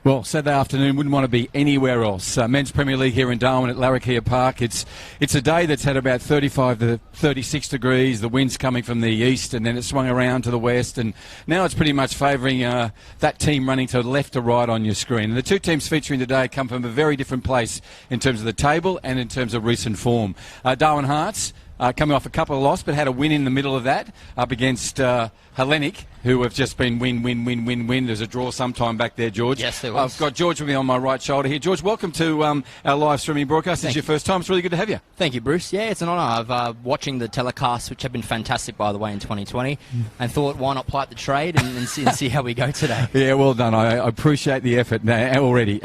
Well, Saturday afternoon, wouldn't want to be anywhere else. Men's Premier League here in Darwin at Larrakia Park. It's a day that's had about 35 to 36 degrees. The wind's coming from the east, and then it swung around to the west, and now it's pretty much favouring that team running to left to right on your screen. And the two teams featuring today come from a very different place in terms of the table and in terms of recent form. Darwin Hearts coming off a couple of losses, but had a win in the middle of that up against Hellenic, who have just been win. There's a draw sometime back there, George. Yes, there was. I've got George with me on my right shoulder here. George, welcome to our live streaming broadcast. It's your first time. It's really good to have you. Thank you, Bruce. Yeah, it's an honour. I've watching the telecasts, which have been fantastic, by the way, in 2020, and thought, why not plight the trade and see how we go today. Yeah, well done. I appreciate the effort now, already.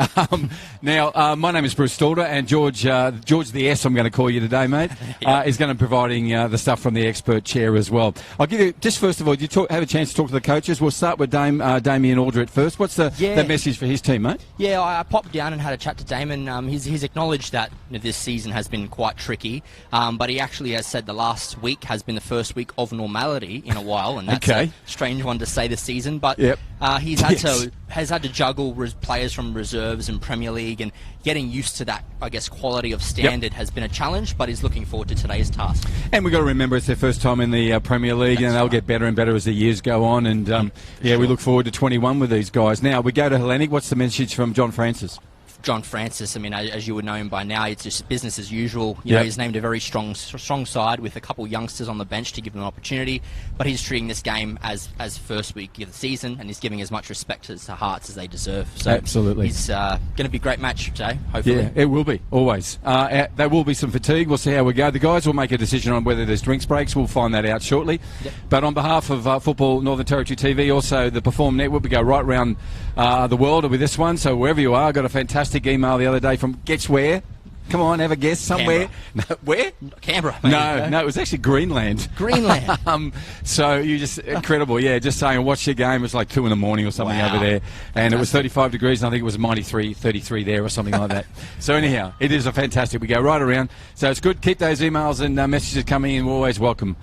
Now, my name is Bruce Stalder, and George the S, I'm going to call you today, mate, is going to be providing the stuff from the expert chair as well. I'll give you, just first of all, have a chance to talk to the coaches. We'll start with Damien Aldred first. What's the message for his team, mate? Yeah, I popped down and had a chat to Damon. He's acknowledged that this season has been quite tricky, but he actually has said the last week has been the first week of normality in a while, and that's a strange one to say this season. But he's had to juggle players from reserves and Premier League, and getting used to that, I guess, quality of standard has been a challenge, but he's looking forward to today's task. And we've got to remember it's their first time in the Premier League, and they'll get better and better as the years go on. And we look forward to 21 with these guys. Now, we go to Hellenic. What's the message from John Francis? John Francis, I mean, as you would know him by now, it's just business as usual. You know, he's named a very strong side with a couple of youngsters on the bench to give them an opportunity, but he's treating this game as first week of the season, and he's giving as much respect to Hearts as they deserve. So absolutely, it's going to be a great match today, hopefully. Yeah, it will be, always. There will be some fatigue. We'll see how we go. The guys will make a decision on whether there's drinks breaks. We'll find that out shortly. But on behalf of Football Northern Territory TV, also the Perform Network, we go right around the world with this one. So wherever you are, I got a fantastic email the other day from guess where? Come on, have a guess. Somewhere. No, where? Canberra. Maybe. No, it was actually Greenland. Greenland. So you just incredible. Yeah, just saying, watch your game. It was like 2 a.m. or something over there, and it was 35 degrees. And I think it was minus 33 there or something like that. So anyhow, it is a fantastic. We go right around. So it's good. Keep those emails and messages coming in. We're always welcome.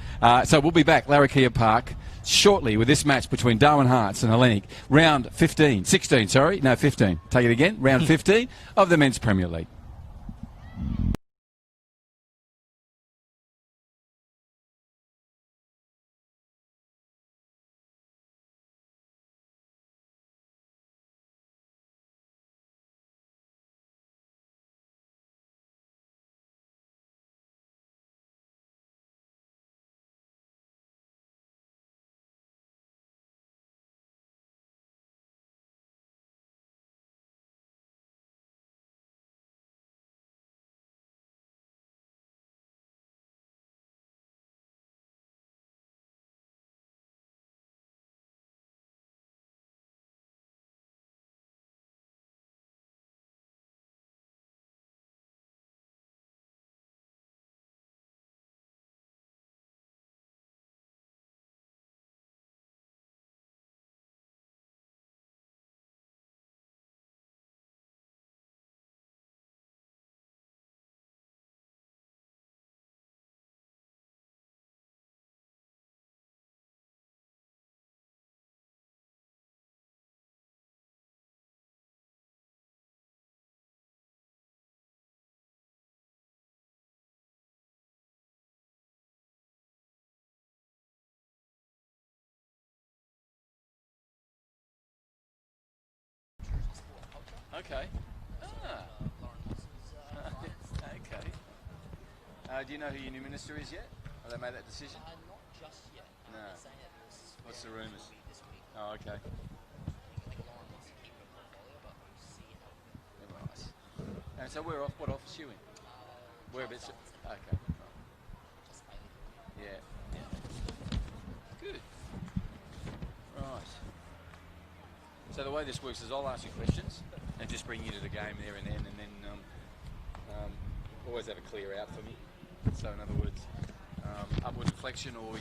So we'll be back, Larrakia Park, shortly with this match between Darwin Hearts and Hellenic. Round 15. Take it again. Round 15 of the Men's Premier League. Okay. Okay. Do you know who your new minister is yet? Have they made that decision? Not just yet. No. What's the rumours? Oh, okay. Right. And so we're off. What office are you in? Where a bit? Okay. Right. Yeah. Good. Right. So the way this works is I'll ask you questions and just bring you to the game there and then always have a clear out for me. So in other words, upward deflection, or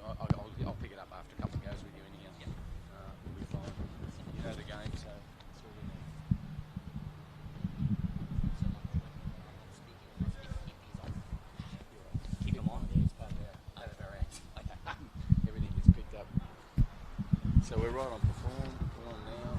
I'll pick it up after a couple of goes with you anyhow. We'll be fine. You know the game, so it's all in there. Keep them on. Everything gets picked up. So we're right on perform. We're on now.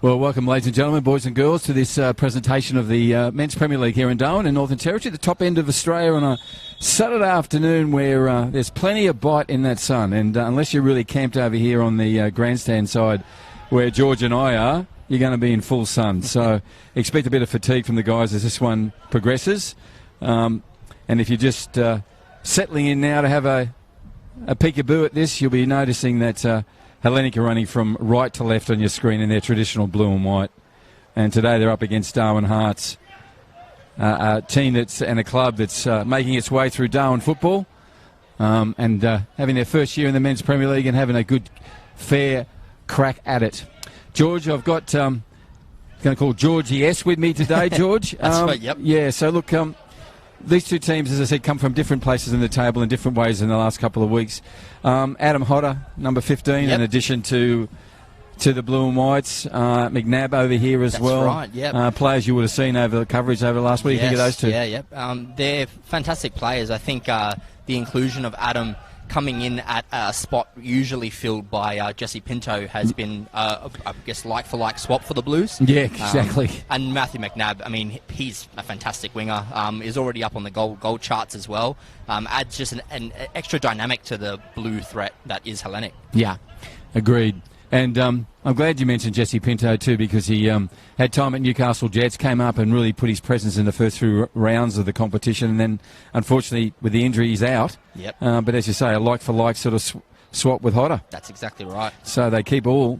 Well, welcome, ladies and gentlemen, boys and girls, to this presentation of the Men's Premier League here in Darwin in Northern Territory, the top end of Australia on a Saturday afternoon where there's plenty of bite in that sun. And unless you're really camped over here on the grandstand side where George and I are, you're going to be in full sun. So expect a bit of fatigue from the guys as this one progresses. And if you're just settling in now to have a peekaboo at this, you'll be noticing that Hellenic are running from right to left on your screen in their traditional blue and white. And today they're up against Darwin Hearts, a team and a club that's making its way through Darwin football and having their first year in the Men's Premier League and having a good, fair crack at it. George, I've got, going to call Georgie S with me today, George. That's right, yep. Yeah, so look, these two teams, as I said, come from different places in the table in different ways in the last couple of weeks. Adam Hodder, number 15, yep. in addition to the blue and whites. McNabb over here as well. That's right, yep. Players you would have seen over the coverage over the last week. What do you think of those two? Yeah, yep. They're fantastic players. I think the inclusion of Adam coming in at a spot usually filled by Jesse Pinto has been, I guess, like-for-like swap for the Blues. Yeah, exactly. And Matthew McNabb, I mean, he's a fantastic winger. Is already up on the goal charts as well. Adds just an extra dynamic to the blue threat that is Hellenic. Yeah, agreed. And I'm glad you mentioned Jesse Pinto too, because he had time at Newcastle Jets, came up and really put his presence in the first few rounds of the competition, and then unfortunately with the injury he's out. Yep. But as you say, a like-for-like sort of swap with Hodder. That's exactly right. So they keep all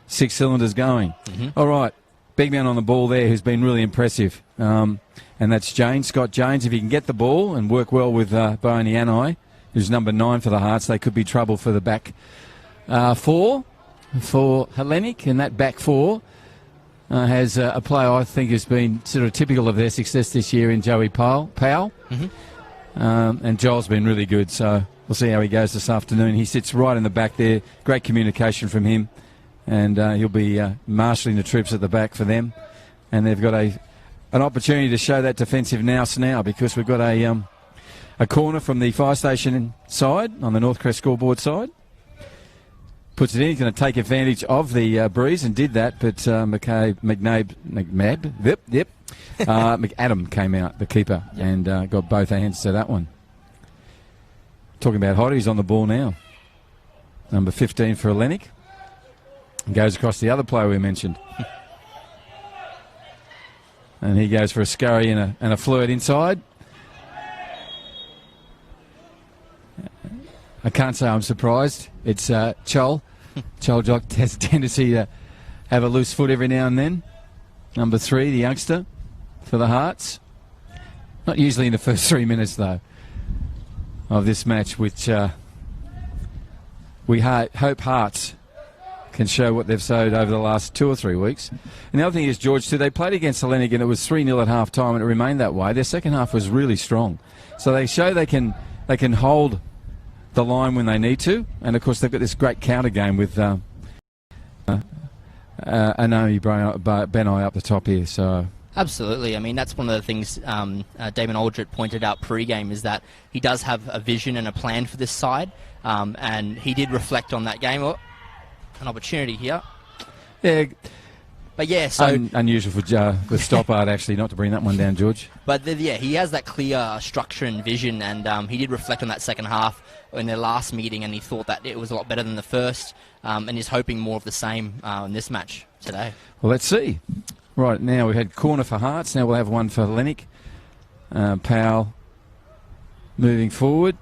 6 cylinders going. Mm-hmm. All right, big man on the ball there who's been really impressive. And that's Scott Janes. If he can get the ball and work well with Boani Anai, who's number 9 for the Hearts, they could be trouble for the back four. For Hellenic, and that back four has a player I think has been sort of typical of their success this year in Joey Powell. Mm-hmm. And Joel's been really good, so we'll see how he goes this afternoon. He sits right in the back there, great communication from him, and he'll be marshalling the troops at the back for them. And they've got an opportunity to show that defensive nous now, because we've got a corner from the fire station side on the North Crest scoreboard side. Puts it in, he's going to take advantage of the breeze and did that, but Adam came out, the keeper, yep. And got both hands to that one. Talking about Hodder, he's on the ball now. Number 15 for Hellenic. And goes across the other player we mentioned. And he goes for a scurry and a flirt inside. I can't say I'm surprised. It's Chol. Chol Jock has a tendency to have a loose foot every now and then. Number 3, the youngster for the Hearts. Not usually in the first 3 minutes, though, of this match, which we hope Hearts can show what they've showed over the last 2 or 3 weeks. And the other thing is, George, too, they played against Hellenic and it was 3-0 at half-time and it remained that way. Their second half was really strong. So they show they can hold the line when they need to, and of course they've got this great counter game with Anami Benai up the top here. So absolutely, I mean that's one of the things Damon Aldrich pointed out pre-game, is that he does have a vision and a plan for this side, and he did reflect on that game. Oh, an opportunity here. Yeah. But yeah, so unusual for Stoppard actually not to bring that one down, George. But yeah, he has that clear structure and vision, and he did reflect on that second half in their last meeting, and he thought that it was a lot better than the first, and he's hoping more of the same in this match today. Well, let's see. Right, now we had corner for Hearts. Now we'll have one for Hellenic. Powell moving forward.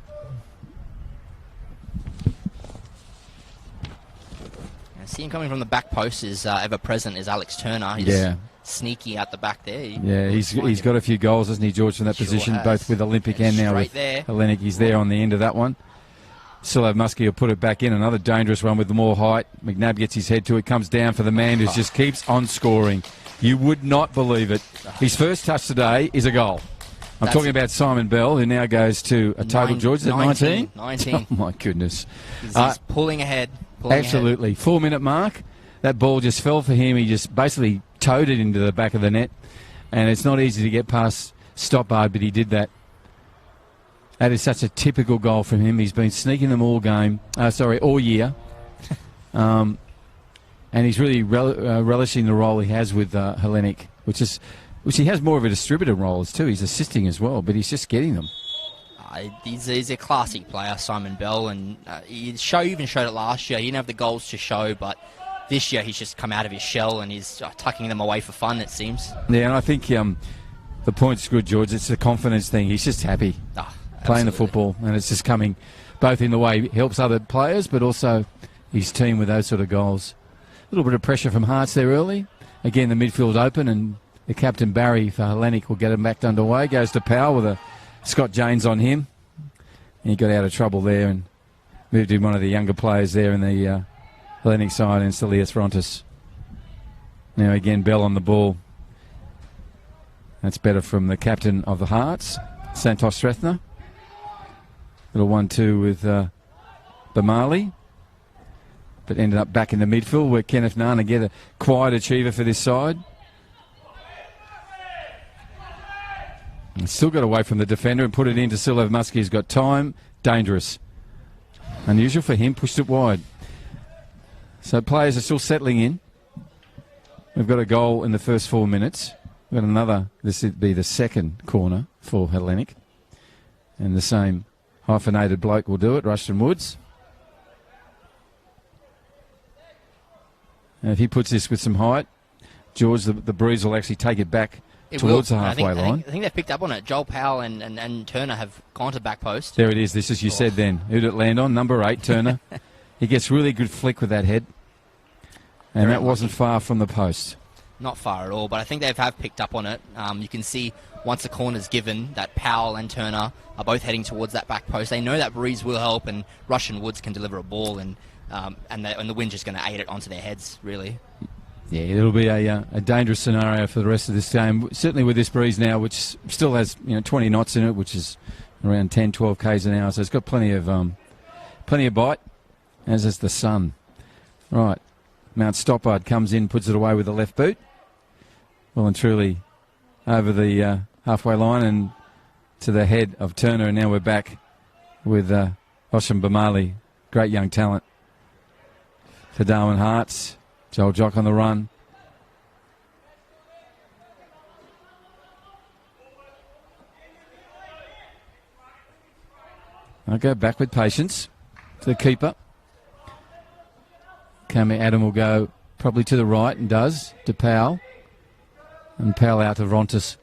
Seeing coming from the back post is ever present is Alex Turner. He's sneaky out the back there. He's got a few goals, hasn't he, George, from that position, both with Olympic and now with Hellenic. He's there on the end of that one. Still have Muskie will put it back in. Another dangerous one with more height. McNabb gets his head to it, comes down for the man who just keeps on scoring. You would not believe it. His first touch today is a goal. I'm talking about Simon Bell, who now goes to a total, George, is it 19? 19. Oh, my goodness. He's pulling ahead. Absolutely. 4-minute mark. That ball just fell for him. He just basically towed it into the back of the net. And it's not easy to get past Stoppard, but he did that. That is such a typical goal from him. He's been sneaking them all year. And and he's really relishing the role he has with Hellenic, which he has more of a distributor role too. He's assisting as well, but he's just getting them. He's a classy player, Simon Bell, and he even showed it last year. He didn't have the goals to show, but this year he's just come out of his shell and he's tucking them away for fun, it seems. Yeah, and I think the point's good, George. It's a confidence thing. He's just happy playing the football, and it's just coming both in the way he helps other players, but also his team with those sort of goals. A little bit of pressure from Hearts there early. Again, the midfield open, and the captain Barry for Hellenic will get him back underway. Goes to Powell with a Scott Janes on him. And he got out of trouble there and moved in one of the younger players there in the Hellenic side, and Stelios Rontis. Now again, Bell on the ball. That's better from the captain of the Hearts, Santos Strether. Little 1-2 with Bamali. But ended up back in the midfield where Kenneth Nana get a quiet achiever for this side. And still got away from the defender and put it into Silov Muskie. He's got time. Dangerous. Unusual for him. Pushed it wide. So players are still settling in. We've got a goal in the first 4 minutes. We've got another. This would be the second corner for Hellenic. And the same hyphenated bloke will do it, Rushton Woods. And if he puts this with some height, George, the Breeze will actually take it back towards the halfway line. I think they've picked up on it. Joel Powell and Turner have gone to back post. There it is. This is you said then. Who did it land on? Number 8, Turner. He gets really good flick with that head. And that wasn't far from the post. Not far at all, but I think they have picked up on it. You can see once the corner's given that Powell and Turner are both heading towards that back post. They know that Breeze will help, and Rushton Woods can deliver a ball, and the wind's just going to aid it onto their heads, really. Yeah, it'll be a dangerous scenario for the rest of this game. Certainly with this breeze now, which still has 20 knots in it, which is around 10, 12 k's an hour. So it's got plenty of bite, as is the sun. Right, Mount Stoppard comes in, puts it away with the left boot. Well and truly over the halfway line and to the head of Turner. And now we're back with Osham Bamali, great young talent for Darwin Hearts. Joel Jock on the run. I'll go back with patience to the keeper. Kami Adam will go probably to the right and does to Powell. And Powell out to Rontis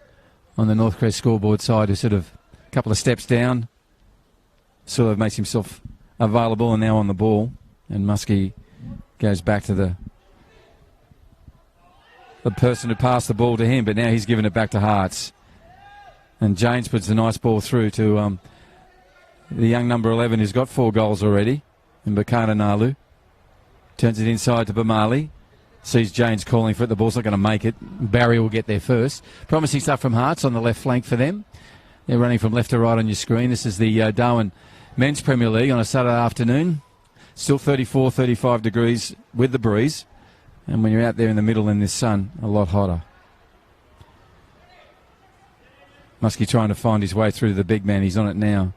on the Northcrest scoreboard side, who's sort of a couple of steps down. Sort of makes himself available and now on the ball. And Muskie goes back to the person who passed the ball to him, but now he's given it back to Hearts. And James puts a nice ball through to the young number 11 who's got 4 goals already, in Bakana Nalu. Turns it inside to Bamali. Sees James calling for it. The ball's not going to make it. Barry will get there first. Promising stuff from Hearts on the left flank for them. They're running from left to right on your screen. This is the Darwin Men's Premier League on a Saturday afternoon. Still 34, 35 degrees with the breeze. And when you're out there in the middle in this sun, a lot hotter. Muskie trying to find his way through to the big man. He's on it now.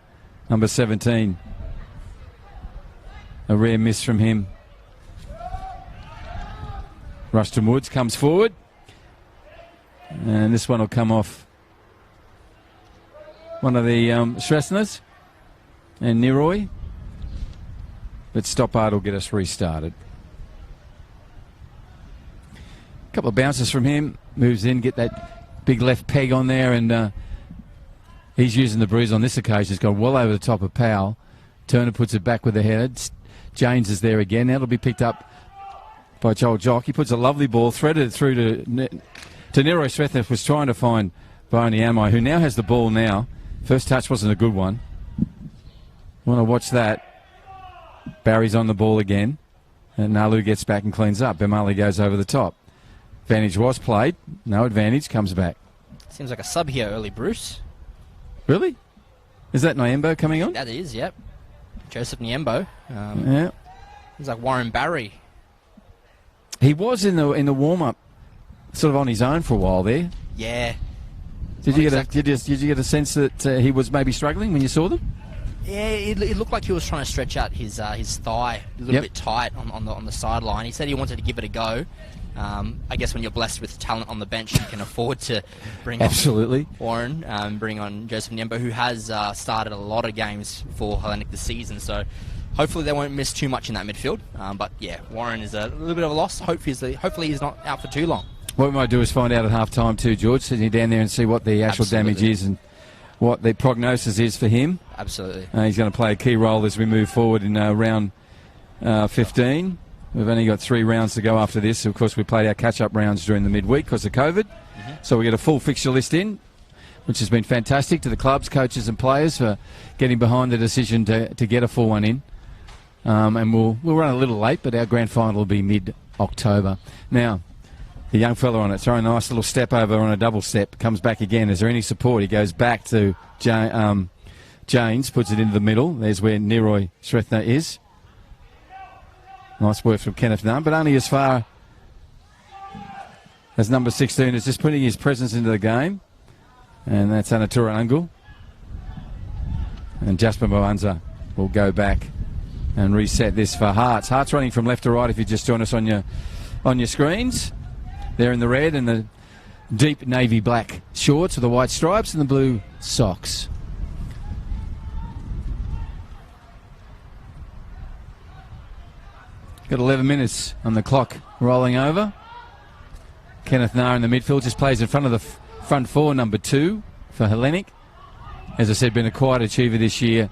Number 17. A rare miss from him. Rushton Woods comes forward. And this one will come off one of the Shrestners and Niroy. But Stoppard will get us restarted. Couple of bounces from him, moves in, get that big left peg on there, and he's using the breeze on this occasion. It's gone well over the top of Powell. Turner puts it back with the head. James is there again. That'll be picked up by Joel Jock. He puts a lovely ball, threaded it through to Nero Srethnef, was trying to find Barney Amai, who now has the ball now. First touch wasn't a good one. Want to watch that. Barry's on the ball again, and Nalu gets back and cleans up. Bemali goes over the top. Advantage was played. No advantage. Comes back. Seems like a sub here early, Bruce. Really? Is that Nyembo coming on? That is, yep. Joseph Nyembo. Yeah. He's like Warren Barry. He was in the warm-up, sort of on his own for a while there. Yeah. Did you get a sense that he was maybe struggling when you saw them? Yeah, it looked like he was trying to stretch out his thigh a little bit tight on the sideline. He said he wanted to give it a go. I guess when you're blessed with talent on the bench, you can afford to bring on Warren, bring on Joseph Nyemba, who has started a lot of games for Hellenic this season. So hopefully they won't miss too much in that midfield. But yeah, Warren is a little bit of a loss. Hopefully he's not out for too long. What we might do is find out at half-time too, George, sitting down there and see what the actual damage is and what the prognosis is for him. Absolutely. He's going to play a key role as we move forward in round 15. We've only got 3 rounds to go after this. Of course, we played our catch-up rounds during the midweek because of COVID. So we get a full fixture list in, which has been fantastic to the clubs, coaches and players for getting behind the decision to get a full one in. And we'll run a little late, but our grand final will be mid-October. Now, the young fella on it, throwing a nice little step over on a double step, comes back again. Is there any support? He goes back to James, puts it into the middle. There's where Neroy Srethna is. Nice work from Kenneth Nunn, but only as far as number 16 is just putting his presence into the game. And that's Anatura Angul. And Jasper Moanza will go back and reset this for Hearts. Hearts running from left to right if you just join us on your screens. They're in the red and the deep navy black shorts with the white stripes and the blue socks. Got 11 minutes on the clock rolling over. Kenneth Nair in the midfield just plays in front of the front four, number 2 for Hellenic. As I said, been a quiet achiever this year.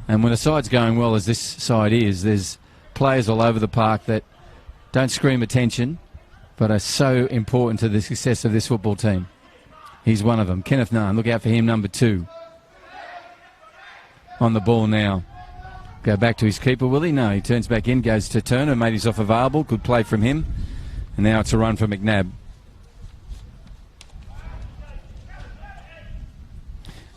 And when a side's going well as this side is, there's players all over the park that don't scream attention, but are so important to the success of this football team. He's one of them. Kenneth Nairn, look out for him, number 2. On the ball now. Go back to his keeper, will he? No, he turns back in, goes to Turner, made himself available. Good play from him. And now it's a run for McNabb.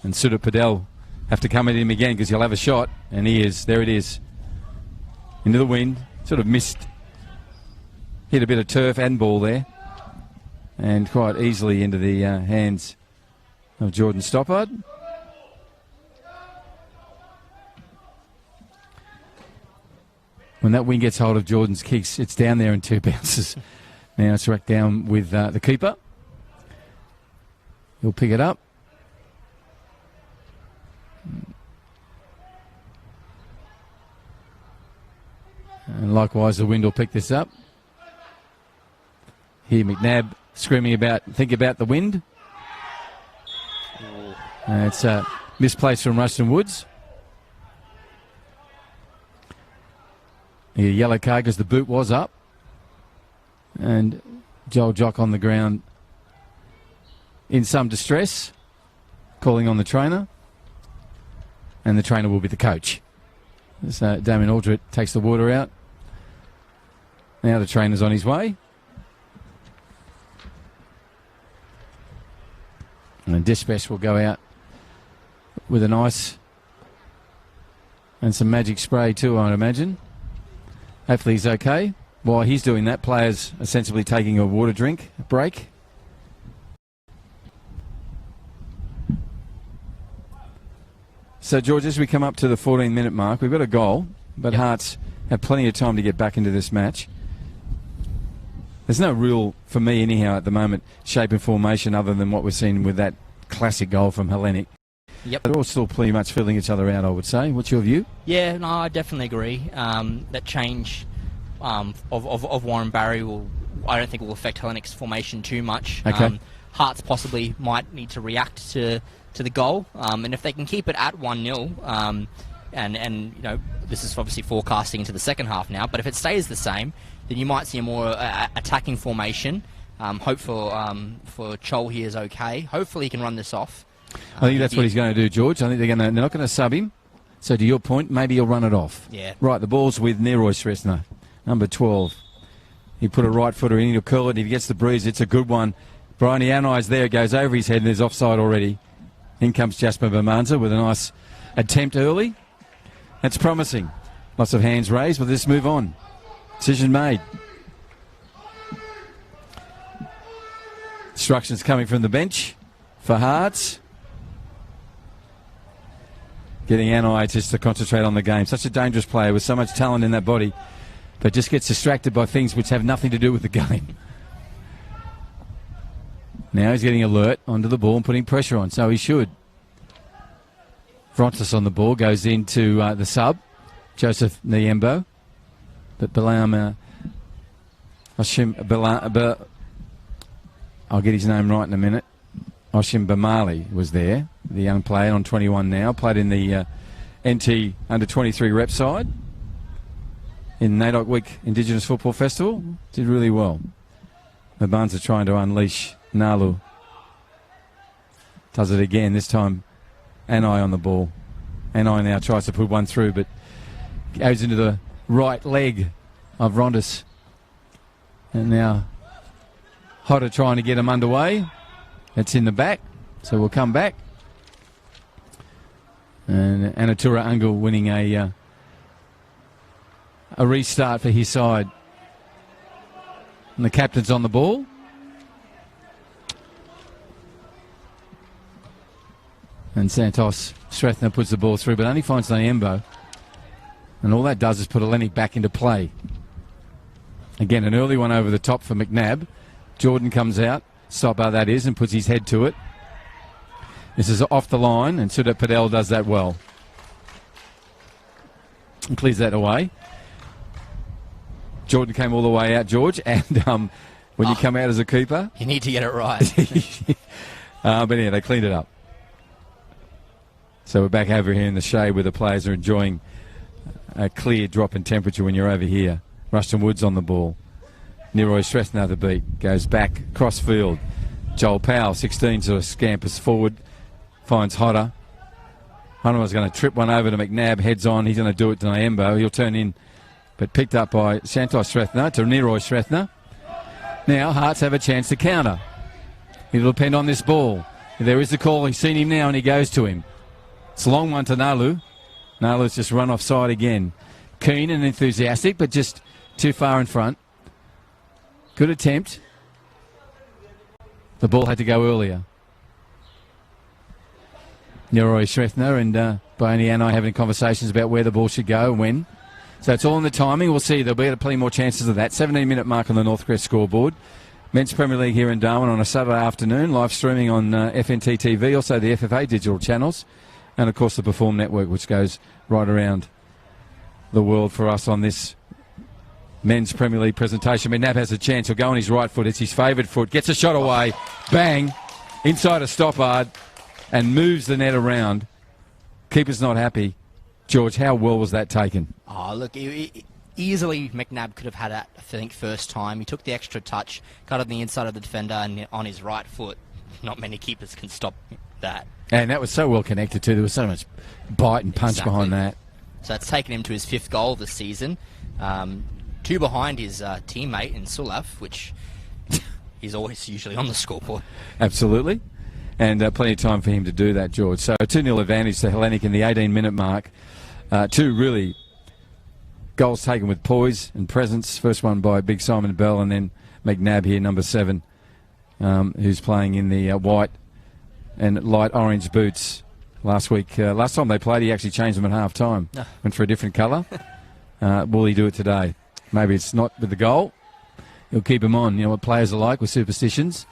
And Sudha Padel have to come at him again because he'll have a shot. And he is. There it is. Into the wind. Sort of missed. Hit a bit of turf and ball there. And quite easily into the hands of Jordan Stoppard. When that wing gets hold of Jordan's kicks, it's down there in 2 bounces. Now it's racked down with the keeper. He'll pick it up. And likewise, the wind will pick this up. Here, McNabb screaming about, think about the wind. It's a misplaced from Ruston Woods. A yellow card because the boot was up. And Joel Jock on the ground in some distress, calling on the trainer. And the trainer will be the coach. So Damien Aldred takes the water out. Now the trainer's on his way. And Dispatch will go out with an ice and some magic spray too, I'd imagine. Hopefully he's okay. While he's doing that, players are sensibly taking a water drink break. So, George, as we come up to the 14-minute mark, we've got a goal, but Hearts have plenty of time to get back into this match. There's no real, for me anyhow, at the moment, shape and formation other than what we're seeing with that classic goal from Hellenic. Yep. They're all still pretty much filling each other out, I would say. What's your view? Yeah, no, I definitely agree. That change of Warren Barry I don't think will affect Hellenic's formation too much. Okay. Hearts possibly might need to react to the goal, and if they can keep it at 1-0, and you know, this is obviously forecasting into the second half now, but if it stays the same, then you might see a more attacking formation. Hope for Chol here is okay. Hopefully he can run this off. I think that's what he's going to do, George. I think they're not going to sub him. So to your point, maybe he'll run it off. Yeah. Right, the ball's with Neroy Sresna, number 12. He put a right footer in, he'll curl it. If he gets the breeze, it's a good one. Brian Ianai's there, it goes over his head and there's offside already. In comes Jasper Bermanza with a nice attempt early. That's promising. Lots of hands raised, but let's move on. Decision made. Instructions coming from the bench for Hearts. getting Anai just to concentrate on the game. Such a dangerous player with so much talent in that body, but just gets distracted by things which have nothing to do with the game. Now he's getting alert onto the ball and putting pressure on, so he should. Vrontis on the ball, goes into the sub, Joseph Nyembo. But Balam, I'll get his name right in a minute. Oshim Bamali was there, the young player on 21 now, played in the NT under 23 rep side in NAIDOC Week Indigenous Football Festival. Did really well. The Buns are trying to unleash Nalu. Does it again, this time Anai on the ball. Anai now tries to put one through, but goes into the right leg of Vrontis. And now Hodder trying to get him underway. It's in the back, so we'll come back. And Anatura Ungle winning a restart for his side. And the captain's on the ball. And Santos Strathner puts the ball through, but only finds Nyembo. And all that does is put Hellenic back into play. Again, an early one over the top for McNabb. Jordan comes out, stopper that is, and puts his head to it. This is off the line, and Sudat Padel does that well. And clears that away. Jordan came all the way out, George, and when you come out as a keeper... You need to get it right. But yeah, they cleaned it up. So we're back over here in the shade where the players are enjoying a clear drop in temperature when you're over here. Rushton Woods on the ball. Neroy Strathner the beat. Goes back, cross field. Joel Powell, 16, sort of scampers forward. Finds Hodder. Hodder was going to trip one over to McNabb. Heads on. He's going to do it to Nyembo. He'll turn in. But picked up by Santos Strathner to Neroy Strathner. Now Hearts have a chance to counter. It'll depend on this ball. There is the call. He's seen him now and he goes to him. It's a long one to Nalu. Nalu's just run offside again. Keen and enthusiastic, but just too far in front. Good attempt. The ball had to go earlier. Neroy Strathner and Boney and I having conversations about where the ball should go and when. So it's all in the timing. We'll see. There'll be plenty more chances of that. 17-minute mark on the Northcrest scoreboard. Men's Premier League here in Darwin on a Saturday afternoon. Live streaming on FNT TV, also the FFA digital channels. And, of course, the Perform Network, which goes right around the world for us on this Men's Premier League presentation. McNabb has a chance. He'll go on his right foot. It's his favoured foot. Gets a shot away. Bang. Inside a stoppard and moves the net around. Keeper's not happy. George, how well was that taken? Oh, look, easily McNabb could have had that, I think, first time. He took the extra touch, got on the inside of the defender and on his right foot. Not many keepers can stop that. And that was so well connected too. There was so much bite and punch behind that. So it's taken him to his 5th goal of the season. 2 behind his teammate in Sulaf, which he's always usually on the scoreboard. Absolutely. And plenty of time for him to do that, George. So a 2-0 advantage to Hellenic in the 18-minute mark. 2 really goals taken with poise and presence. First one by Big Simon Bell, and then McNabb here, number 7, who's playing in the white and light orange boots. Last time they played, he actually changed them at half time. No. Went for a different colour. Will he do it today? Maybe it's not with the goal. He'll keep him on. You know what players are like with superstitions.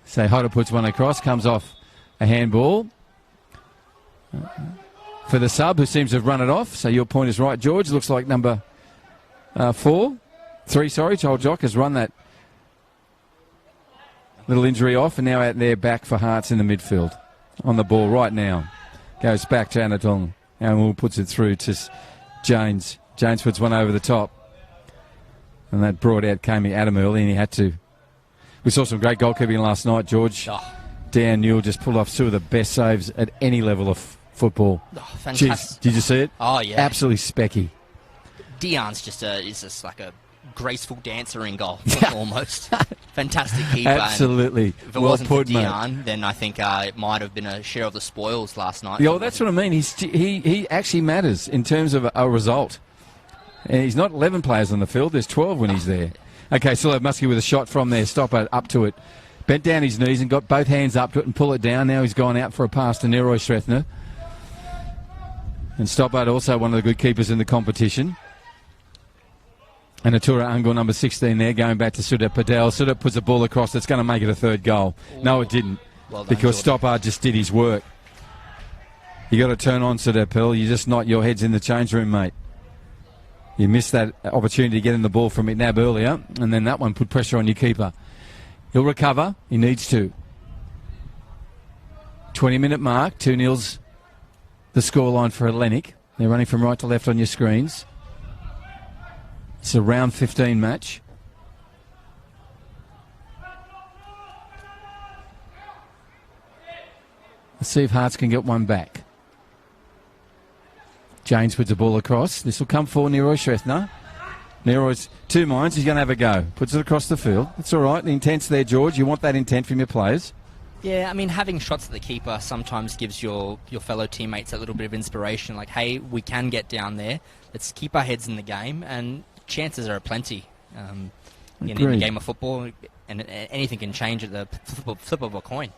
So Hodder puts one across, comes off a handball for the sub, who seems to have run it off. So your point is right, George. Looks like number 3, Joel Jock has run that little injury off, and now out there back for Hearts in the midfield. On the ball right now. Goes back to Anatong. And puts it through to James. James puts one over the top. And that brought out Kami Adam early, and he had to. We saw some great goalkeeping last night, George. Oh. Dan Newell just pulled off 2 of the best saves at any level of football. Oh, fantastic. Jeez, did you see it? Oh, yeah. Absolutely specky. Dion's is just like a graceful dancer in goal, almost. Fantastic keeper. Absolutely. If it wasn't for Dion, then I think it might have been a share of the spoils last night. Yeah, well, that's what I mean. He actually matters in terms of a result. And he's not 11 players on the field. There's 12 when he's there. Okay, still have Muskie with a shot from there. Stopper up to it. Bent down his knees and got both hands up to it and pull it down. Now he's gone out for a pass to Neroy Strathner. And Stoppard also one of the good keepers in the competition. And Atura Angul, number 16 there, going back to Sudep Patel. Sudep puts a ball across that's going to make it a third goal. Ooh. No, it didn't. Well done, because Stoppard just did his work. You got to turn on Sudep Patel. You just not your head's in the change room, mate. You missed that opportunity to get in the ball from McNabb earlier, and then that one put pressure on your keeper. He'll recover. He needs to. 20-minute mark. 2-0's the scoreline for Hellenic. They're running from right to left on your screens. It's a round 15 match. Let's see if Hearts can get one back. James puts the ball across. This will come for Neroy Shrethner. Neroy's two minds. He's going to have a go. Puts it across the field. It's all right. The intent's there, George. You want that intent from your players. Yeah, I mean, having shots at the keeper sometimes gives your fellow teammates a little bit of inspiration. Like, hey, we can get down there. Let's keep our heads in the game. And chances are plenty in the game of football. And anything can change at the flip of a coin.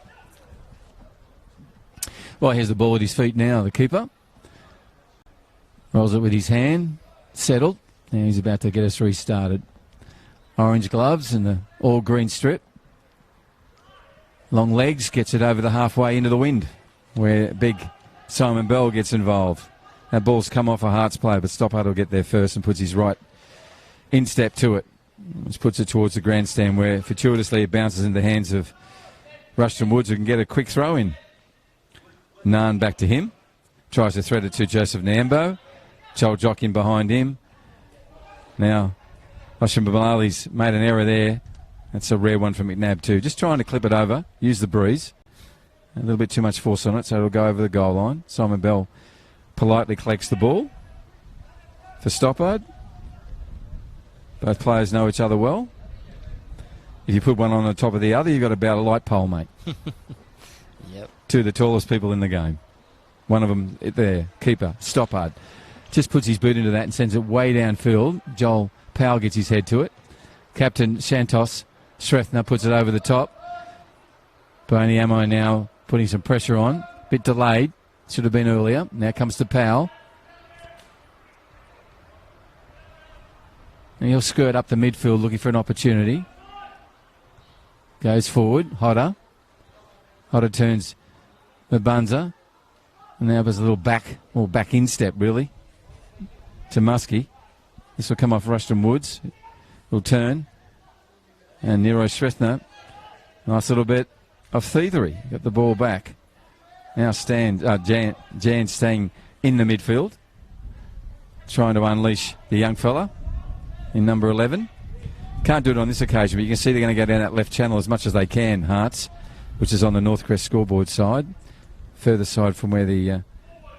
Well, here's the ball at his feet now, the keeper. Rolls it with his hand, settled. Now he's about to get us restarted. Orange gloves and the all-green strip. Long legs, gets it over the halfway into the wind, where big Simon Bell gets involved. That ball's come off a Hearts player, but Stoppard will get there first and puts his right instep to it, which puts it towards the grandstand, where fortuitously it bounces in the hands of Rushton Woods, who can get a quick throw in. Naan back to him. Tries to thread it to Joseph Nambo. Joel Jockin behind him. Now, Rushton Bamali's made an error there. That's a rare one from McNabb too. Just trying to clip it over. Use the breeze. A little bit too much force on it, so it'll go over the goal line. Simon Bell politely collects the ball for Stoppard. Both players know each other well. If you put one on the top of the other, you've got about a light pole, mate. Yep. Two of the tallest people in the game. One of them there, keeper, Stoppard. Just puts his boot into that and sends it way downfield. Joel Powell gets his head to it. Captain Shantos Shrethner puts it over the top. Boney Ammo now putting some pressure on. Bit delayed. Should have been earlier. Now comes to Powell. And he'll skirt up the midfield looking for an opportunity. Goes forward. Hodder. Hodder turns Mbanza. And now there's a little back instep, really, to Muskie. This will come off Rushton Woods. Will turn. And Nero Shrethner. Nice little bit of thievery. Got the ball back. Now Jan staying in the midfield. Trying to unleash the young fella in number 11. Can't do it on this occasion, but you can see they're going to go down that left channel as much as they can, Hearts, which is on the Northcrest scoreboard side. Further side from where the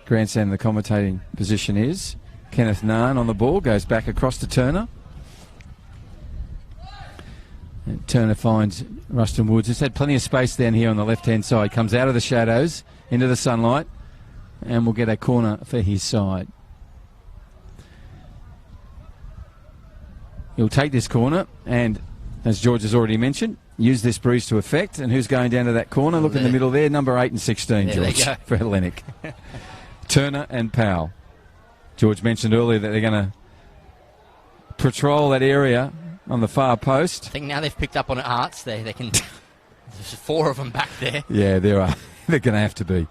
grandstand and the commentating position is. Kenneth Naan on the ball, goes back across to Turner. And Turner finds Rushton Woods. He's had plenty of space down here on the left-hand side. Comes out of the shadows into the sunlight and will get a corner for his side. He'll take this corner and, as George has already mentioned, use this breeze to effect. And who's going down to that corner? Look in the middle there, number 8 and 16, there George, for Hellenic. Turner and Powell. George mentioned earlier that they're going to patrol that area on the far post. I think now they've picked up on it, Hearts. They can. There's 4 of them back there. Yeah, there are. They're going to have to be.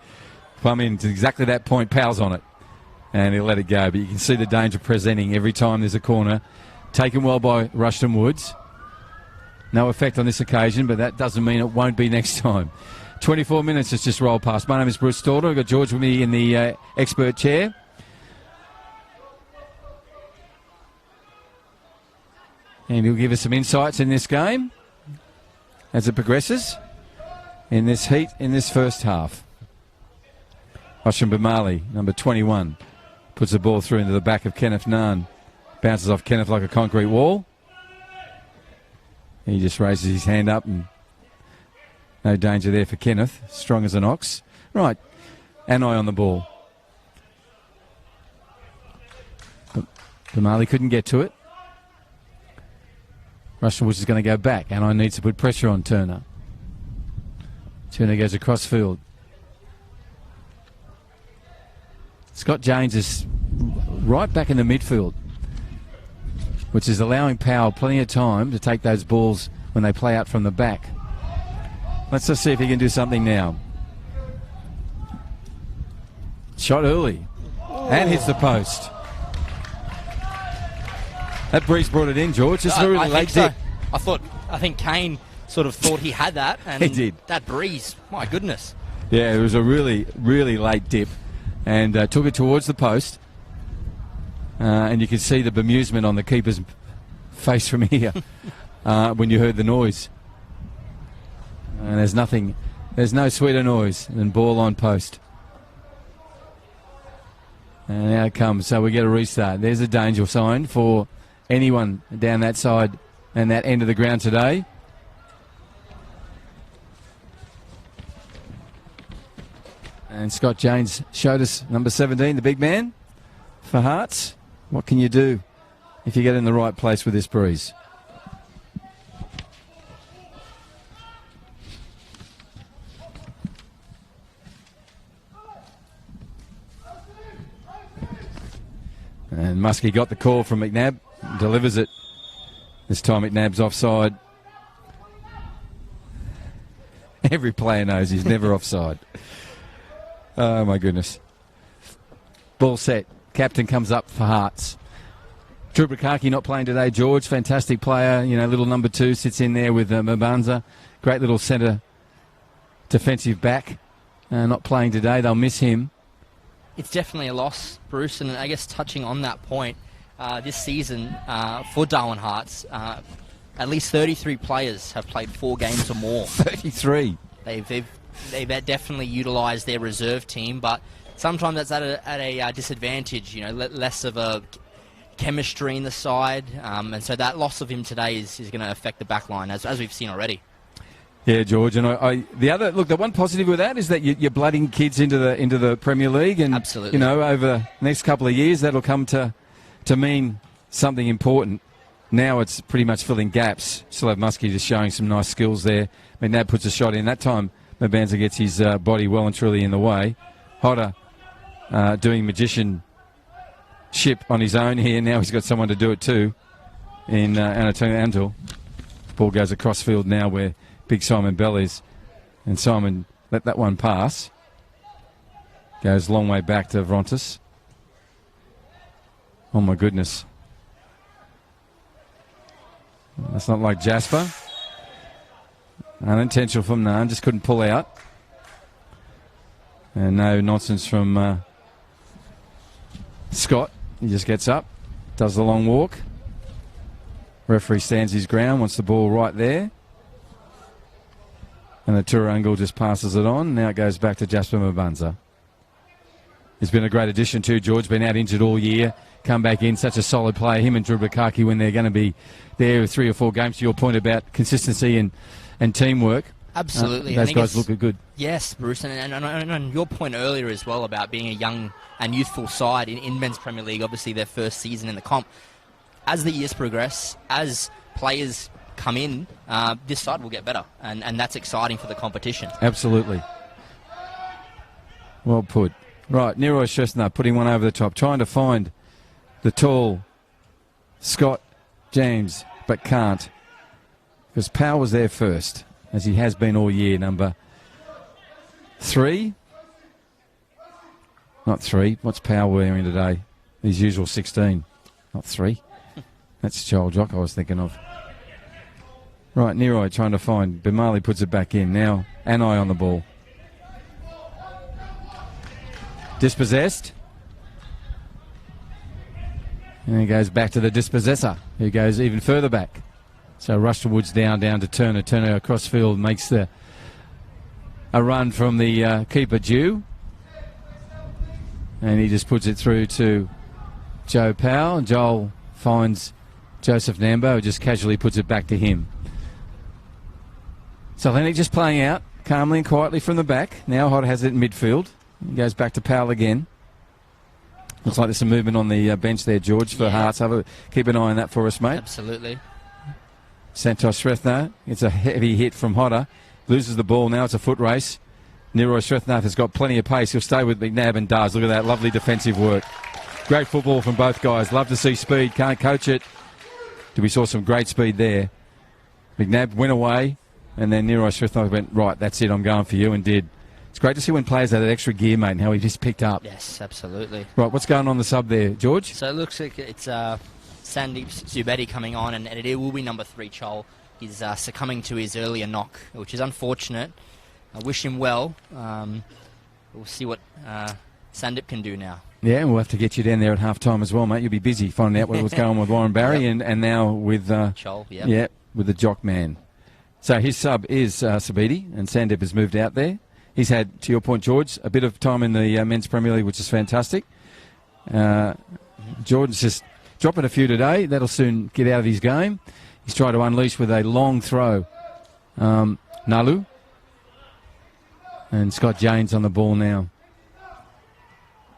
I mean, to exactly that point, Powell's on it. And he'll let it go. But you can see the danger presenting every time there's a corner. Taken well by Rushton Woods. No effect on this occasion, but that doesn't mean it won't be next time. 24 minutes has just rolled past. My name is Bruce Stalder. I've got George with me in the expert chair. And he'll give us some insights in this game as it progresses in this heat, in this first half. Oshun Bamali, number 21, puts the ball through into the back of Kenneth Naan. Bounces off Kenneth like a concrete wall. He just raises his hand up and no danger there for Kenneth. Strong as an ox. Right, Anai on the ball. Bamali couldn't get to it. Rushton Woods is going to go back. Anai needs to put pressure on Turner. Turner goes across field. Scott James is right back in the midfield, which is allowing Powell plenty of time to take those balls when they play out from the back. Let's just see if he can do something now. Shot early and hits the post. That breeze brought it in, George. Just a really late dip. I think Kane sort of thought he had that, and he did. That breeze, my goodness. Yeah, it was a really, really late dip, and took it towards the post. And you could see the bemusement on the keeper's face from here when you heard the noise. And there's no sweeter noise than ball on post. And now it comes, so we get a restart. There's a danger sign for anyone down that side and that end of the ground today. And Scott James showed us number 17, the big man, for Hearts. What can you do if you get in the right place with this breeze? And Muskie got the call from McNabb, delivers it. This time McNabb's offside. Every player knows he's never offside. Oh, my goodness. Ball set. Captain comes up for Hearts. Drew Bukaki not playing today, George. Fantastic player. You know, little number 2 sits in there with Mabanza. Great little centre defensive back. Not playing today. They'll miss him. It's definitely a loss, Bruce, and I guess touching on that point, this season for Darwin Hearts, at least 33 players have played 4 games or more. 33. They've definitely utilised their reserve team, but sometimes that's at a disadvantage. You know, less of a chemistry in the side, and so that loss of him today is going to affect the back line, as we've seen already. Yeah, George, and the one positive with that is that you're blooding kids into the Premier League, and absolutely, you know, over the next couple of years that'll come to mean something important. Now it's pretty much filling gaps. Still have Muskie just showing some nice skills there. McNabb puts a shot in. That time Mabanza gets his body well and truly in the way. Hodder doing magician ship on his own here. Now he's got someone to do it too in Antonio Antal. Ball goes across field now where Big Simon Bell is, and Simon let that one pass. Goes a long way back to Vrontis. Oh my goodness. That's not like Jasper. Unintentional from Naan, just couldn't pull out. And no nonsense from Scott. He just gets up, does the long walk. Referee stands his ground, wants the ball right there. And the Turungle just passes it on. Now it goes back to Jasper Mabanza. He's been a great addition too, George. Been out injured all year. Come back in, such a solid player. Him and Drew Bukaki, when they're going to be there 3 or 4 games, to your point about consistency and teamwork. Absolutely. Those guys look good. Yes, Bruce. And your point earlier as well about being a young and youthful side in Men's Premier League, obviously their first season in the comp. As the years progress, as players come in, this side will get better, and that's exciting for the competition. Absolutely. Well put. Right, Neroy Shresna putting one over the top, trying to find the tall Scott James, but can't, because Powell was there first, as he has been all year. Number 3. Not 3. What's Powell wearing today? His usual 16. Not 3. That's Joel Jock I was thinking of. Right, Neroy trying to find. Bimali puts it back in. Now, Anai on the ball. Dispossessed. And he goes back to the dispossessor, who goes even further back. So Rushtonwood's down to Turner. Turner across field makes a run from the keeper Dew. And he just puts it through to Joe Powell. And Joel finds Joseph Nambo, who just casually puts it back to him. So Hellenic just playing out calmly and quietly from the back. Now Hodder has it in midfield. He goes back to Powell again. Looks like there's some movement on the bench there, George, for Hearts. Keep an eye on that for us, mate. Absolutely. Santos Shrethner gets a heavy hit from Hodder. Loses the ball. Now it's a foot race. Neroy Srethnath has got plenty of pace. He'll stay with McNabb and does. Look at that lovely defensive work. Great football from both guys. Love to see speed. Can't coach it. We saw some great speed there. McNabb went away, and then Neroy Srethnath went, right, that's it, I'm going for you, and did. It's great to see when players have that extra gear, mate, and how he just picked up. Yes, absolutely. Right, what's going on the sub there, George? So it looks like it's Sandeep Zubedi coming on, and it will be number 3, Chol. He's succumbing to his earlier knock, which is unfortunate. I wish him well. We'll see what Sandeep can do now. Yeah, and we'll have to get you down there at half-time as well, mate. You'll be busy finding out what was going on with Warren Barry and now with Chol, with the Jock Man. So his sub is Sabidi, and Sandeep has moved out there. He's had, to your point, George, a bit of time in the Men's Premier League, which is fantastic. Jordan's just dropping a few today. That'll soon get out of his game. He's tried to unleash with a long throw. Nalu. And Scott James on the ball now.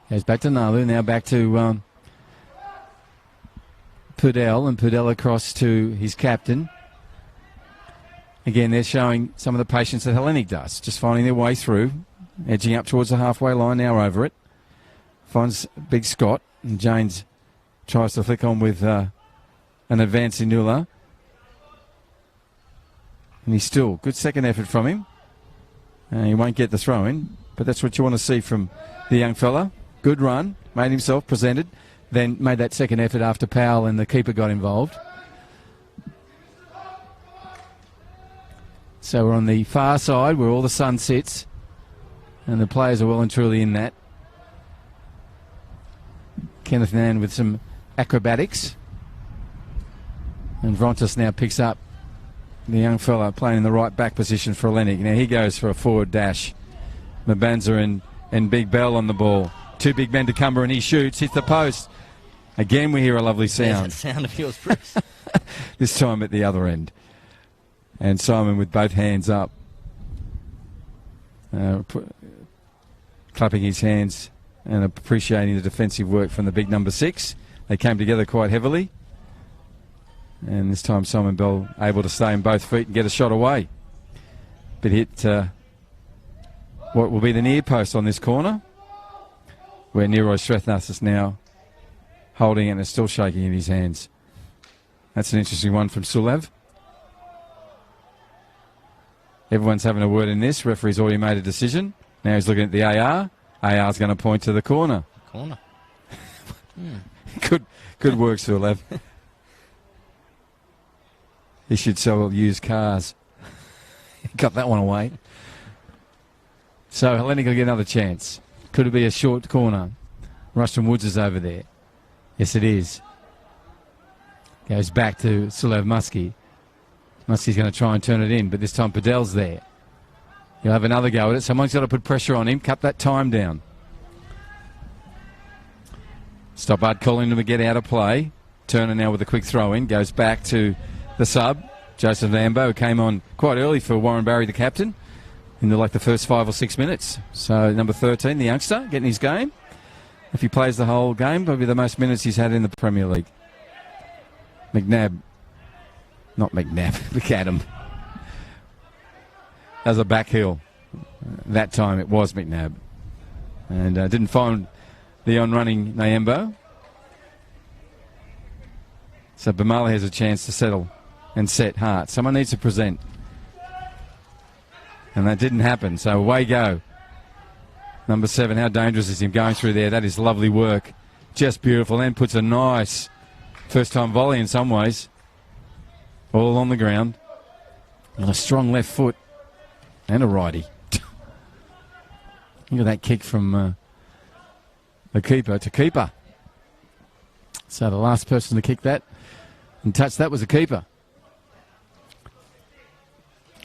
Goes back to Nalu, now back to Pudell, and Pudell across to his captain. Again, they're showing some of the patience that Hellenic does, just finding their way through, edging up towards the halfway line, now over it. Finds Big Scott, and James tries to flick on with an advance in Nula. And he's still, good second effort from him. He won't get the throw in, but that's what you want to see from the young fella. Good run, made himself, presented, then made that second effort after Powell and the keeper got involved. So we're on the far side where all the sun sits, and the players are well and truly in that. Kenneth Nan with some acrobatics. And Vrontas now picks up the young fella playing in the right back position for Hellenic. Now he goes for a forward dash. Mabanza and Big Bell on the ball. 2 big men to Cumber, and he shoots, hits the post. Again we hear a lovely sound. There's that sound of yours, Bruce. This time at the other end. And Simon with both hands up. Clapping his hands and appreciating the defensive work from the big number 6. They came together quite heavily. And this time Simon Bell able to stay on both feet and get a shot away. But hit what will be the near post on this corner, where Neroy Srethnath is now holding it and is still shaking in his hands. That's an interesting one from Sulev. Everyone's having a word in this. Referee's already made a decision. Now he's looking at the AR. AR's going to point to the corner. Corner. Good work, Sulev. He should sell used cars. Got that one away. So Hellenic will get another chance. Could it be a short corner? Rushton Woods is over there. Yes, it is. Goes back to Sulev Muskie. Muskie's going to try and turn it in, but this time Padell's there. He'll have another go at it. Someone's got to put pressure on him, cut that time down. Stoppard calling him to get out of play. Turner now with a quick throw in. Goes back to the sub, Joseph Lambo, who came on quite early for Warren Barry, the captain, in the first 5 or 6 minutes. So number 13, the youngster, getting his game. If he plays the whole game, probably the most minutes he's had in the Premier League. McNabb. Not McNabb, McAdam. That was a back heel. That time it was McNabb. And didn't find the on-running Nyembo. So Bamala has a chance to settle and set hard. Someone needs to present. And that didn't happen, so away go. Number 7, how dangerous is him going through there? That is lovely work. Just beautiful. Then puts a nice first-time volley in some ways. All along the ground. And a strong left foot. And a righty. Look at that kick from the keeper to keeper. So the last person to kick that and touch that was the keeper.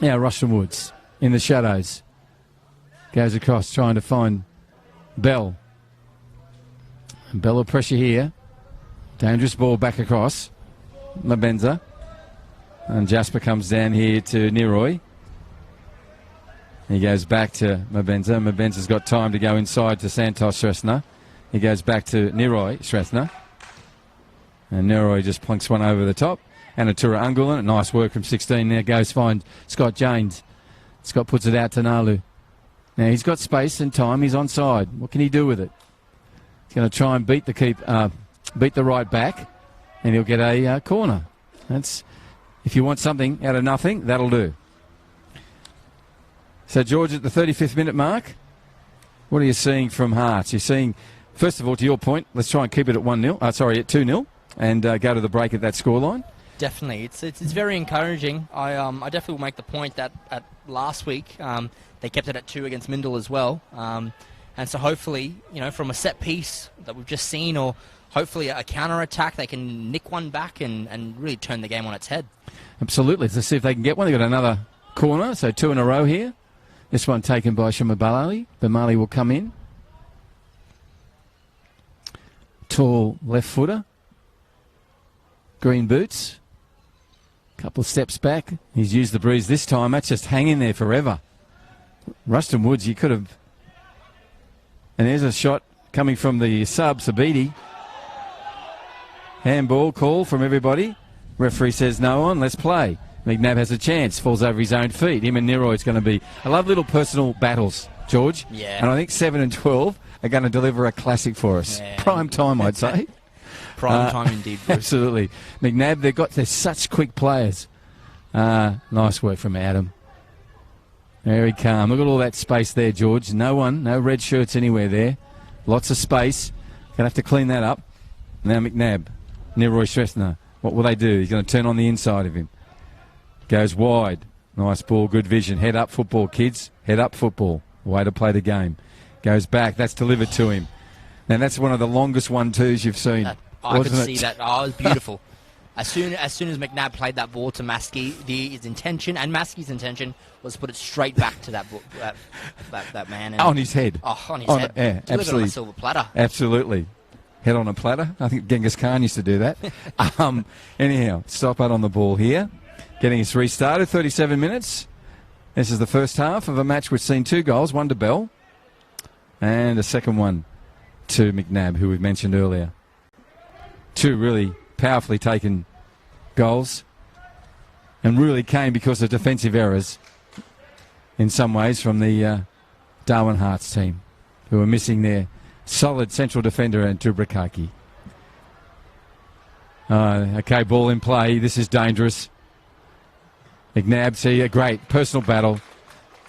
Now Rushton Woods in the shadows. Goes across trying to find Bell. And Bell will pressure here. Dangerous ball back across. Mabenza. And Jasper comes down here to Neroy. He goes back to Mabenza. Mabenza's got time to go inside to Santos Srethnath. He goes back to Neroy Srethnath. And Neroy just plunks one over the top. And Atura Ungulan. Nice work from 16. Now goes find Scott James. Scott puts it out to Nalu. Now he's got space and time. He's onside. What can he do with it? He's going to try and beat the right back, and he'll get a corner. That's, if you want something out of nothing, that'll do. So George, at the 35th minute mark, what are you seeing from Hearts? You're seeing, first of all, to your point, let's try and keep it at 1-0. At 2-0, and go to the break at that scoreline. Definitely, it's very encouraging. I definitely will make the point that at last week they kept it at 2 against Mindle as well, and so hopefully, from a set piece that we've just seen, or hopefully a counter attack, they can nick one back and really turn the game on its head. Absolutely. Let's see if they can get one. They've got another corner, so 2 in a row here. This one taken by Bamali. Bamali will come in. Tall left footer. Green boots. Couple of steps back. He's used the breeze this time. That's just hanging there forever. Ruston Woods, you could have... And there's a shot coming from the sub, Sabiti. Handball call from everybody. Referee says no on. Let's play. McNabb has a chance. Falls over his own feet. Him and Neroy's going to be... I love little personal battles, George. Yeah. And I think 7 and 12 are going to deliver a classic for us. Yeah. Prime time, I'd say. Prime time indeed, Bruce. Absolutely. McNabb, they're such quick players. Nice work from Adam. Very calm. Look at all that space there, George. No red shirts anywhere there. Lots of space. Going to have to clean that up. Now McNabb. Neroy Shrestner. What will they do? He's going to turn on the inside of him. Goes wide. Nice ball, good vision. Head up football, kids. Head up football. Way to play the game. Goes back. That's delivered to him. Now that's one of the longest 1-2s you've seen. I could see that. Oh, it was beautiful. As soon as McNabb played that ball to Maskey, his intention and Maskey's intention was to put it straight back to that man. And on his head. Oh, on his head. Yeah, absolutely. On a silver platter. Absolutely. Head on a platter. I think Genghis Khan used to do that. Anyhow, stop out on the ball here. Getting us restarted. 37 minutes. This is the first half of a match which seen 2 goals, one to Bell and a second one to McNabb, who we've mentioned earlier. 2 really powerfully taken goals, and really came because of defensive errors in some ways from the Darwin Hearts team, who are missing their solid central defender and Tubrakaki. Okay, ball in play. This is dangerous. McNabb, see a great personal battle.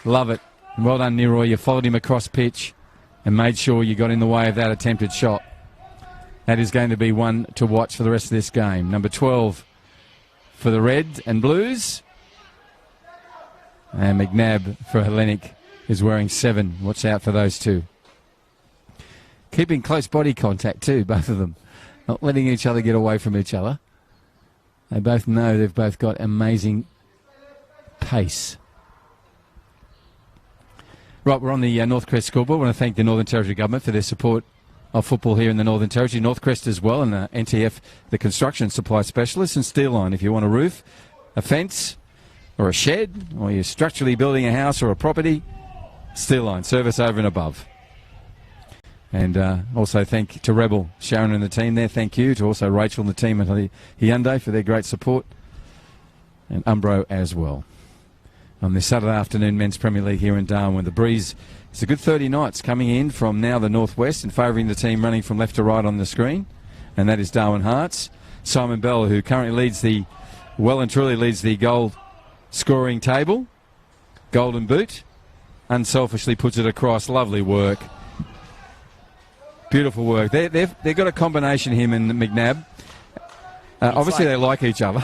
Love it. And well done, Neroy. You followed him across pitch and made sure you got in the way of that attempted shot. That is going to be one to watch for the rest of this game. Number 12 for the Red and Blues. And McNabb for Hellenic is wearing 7. Watch out for those two. Keeping close body contact too, both of them. Not letting each other get away from each other. They both know they've both got amazing pace. Right, we're on the Northcrest scoreboard. I want to thank the Northern Territory Government for their support of football here in the Northern Territory. Northcrest as well, and NTF, the construction supply specialist, and Steel Line. If you want a roof, a fence, or a shed, or you're structurally building a house or a property, Steel Line, service over and above. And also thank to Rebel, Sharon and the team there. Thank you to also Rachel and the team at Hyundai for their great support, and Umbro as well. On this Saturday afternoon Men's Premier League here in Darwin, the breeze is a good 30 knots coming in from now the northwest and favouring the team running from left to right on the screen, and that is Darwin Hearts. Simon Bell, who currently leads the goal scoring table. Golden boot. Unselfishly puts it across. Lovely work. Beautiful work. They've got a combination, him and McNabb. Obviously they like each other.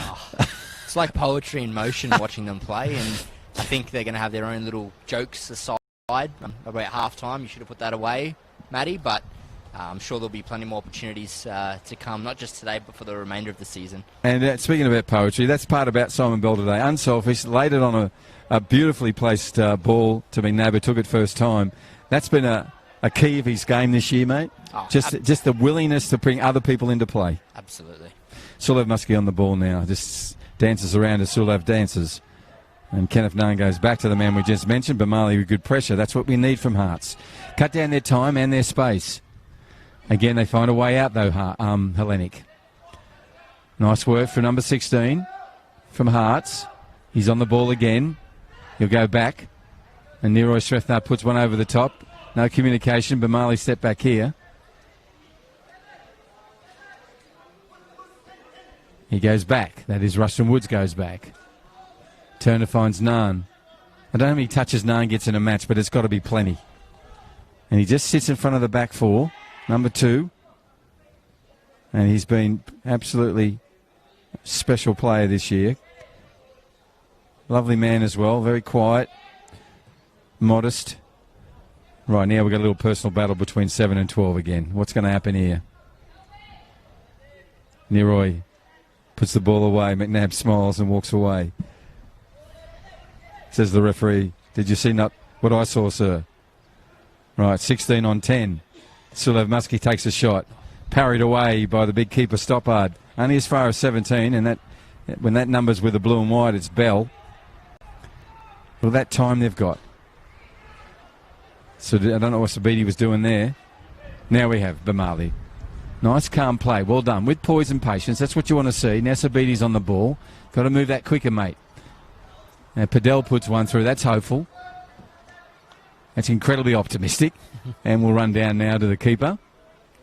It's like poetry in motion watching them play, and I think they're going to have their own little jokes aside. About half-time, you should have put that away, Matty, but I'm sure there'll be plenty more opportunities to come, not just today, but for the remainder of the season. And speaking about poetry, that's part about Simon Bell today. Unselfish, laid it on a beautifully placed ball to McNabb, who took it first time. That's been a key of his game this year, mate. Just the willingness to bring other people into play. Absolutely. Sulev Muskie on the ball now, just dances around as Sulev dances. And Kenneth Nunn goes back to the man we just mentioned, Bamali with good pressure. That's what we need from Hearts. Cut down their time and their space. Again, they find a way out, though, Hellenic. Nice work for number 16 from Hearts. He's on the ball again. He'll go back. And Neroy Srethnar puts one over the top. No communication. Bamali step back here. He goes back. That is, Rushton Woods goes back. Turner finds Naan. I don't know how many touches Naan gets in a match, but it's got to be plenty. And he just sits in front of the back four, number 2. And he's been absolutely special player this year. Lovely man as well, very quiet, modest. Right, now we've got a little personal battle between 7 and 12 again. What's going to happen here? Neroy puts the ball away. McNabb smiles and walks away. Says the referee, "Did you see not what I saw, sir?" Right, 16 on 10. Sulev Muskie takes a shot. Parried away by the big keeper Stoppard. Only as far as 17, and that when that number's with the blue and white, it's Bell. Well, that time they've got. So I don't know what Sabiti was doing there. Now we have Bamali. Nice calm play. Well done. With poise and patience. That's what you want to see. Now Sabiti's on the ball. Got to move that quicker, mate. Now Padel puts one through. That's hopeful. That's incredibly optimistic. And we'll run down now to the keeper.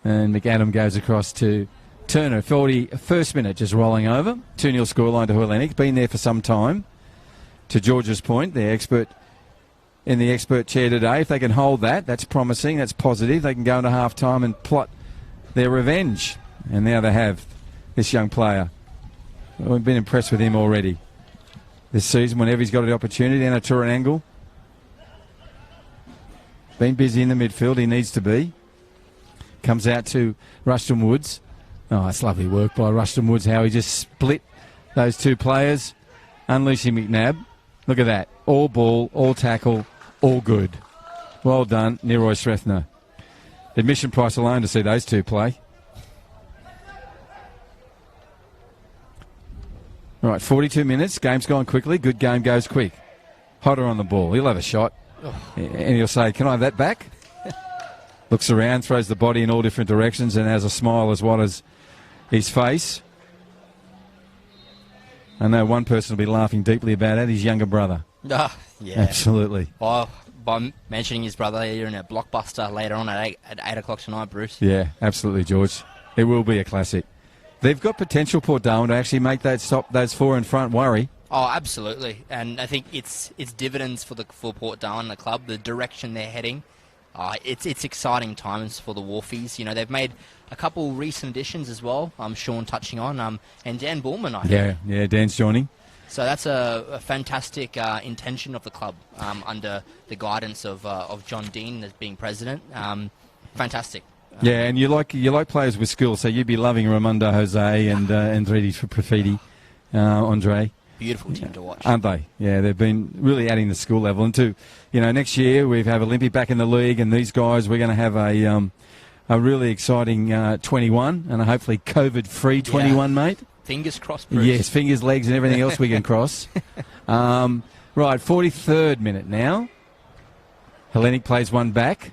And McAdam goes across to Turner. 41st minute just rolling over. 2-0 scoreline to Hellenic. Been there for some time. To George's point, the expert in the expert chair today. If they can hold that, that's promising. That's positive. They can go into half-time and plot their revenge. And now they have this young player. We've been impressed with him already this season whenever he's got an opportunity. Down a Turan angle. Been busy in the midfield. He needs to be. Comes out to Rushton Woods. Oh, it's lovely work by Rushton Woods, how he just split those two players. Unleashing McNabb. Look at that. All ball, all tackle, all good. Well done, Neroy Srethnar. Admission price alone to see those two play. Right, 42 minutes. Game's gone quickly. Good game goes quick. Hodder on the ball. He'll have a shot. And he'll say, "Can I have that back?" Looks around, throws the body in all different directions and has a smile as wide as his face. I know one person will be laughing deeply about it, his younger brother. Yeah. Absolutely. By mentioning his brother, you're in a blockbuster later on at 8 o'clock tonight, Bruce. Yeah, absolutely, George. It will be a classic. They've got potential, Port Darwin, to actually make that stop, those four in front worry. Oh, absolutely. And I think it's dividends for Port Darwin, the club, the direction they're heading. It's exciting times for the Wharfies. You know, they've made a couple recent additions as well. Sean touching on, and Dan Bullman, I think. Yeah, Dan's joining. So that's a fantastic intention of the club under the guidance of John Dean as being president. Fantastic. Yeah, and you like players with skill, so you'd be loving Ramondo Jose and Andretti Profiti, Andre. Beautiful team to watch. Aren't they? Yeah, they've been really adding the skill level. And next year we have Olympic back in the league, and these guys, we're going to have a really exciting 21 and a hopefully COVID-free 21, mate. Fingers crossed, Bruce. Yes, fingers, legs and everything else we can cross. Right, 43rd minute now. Hellenic plays one back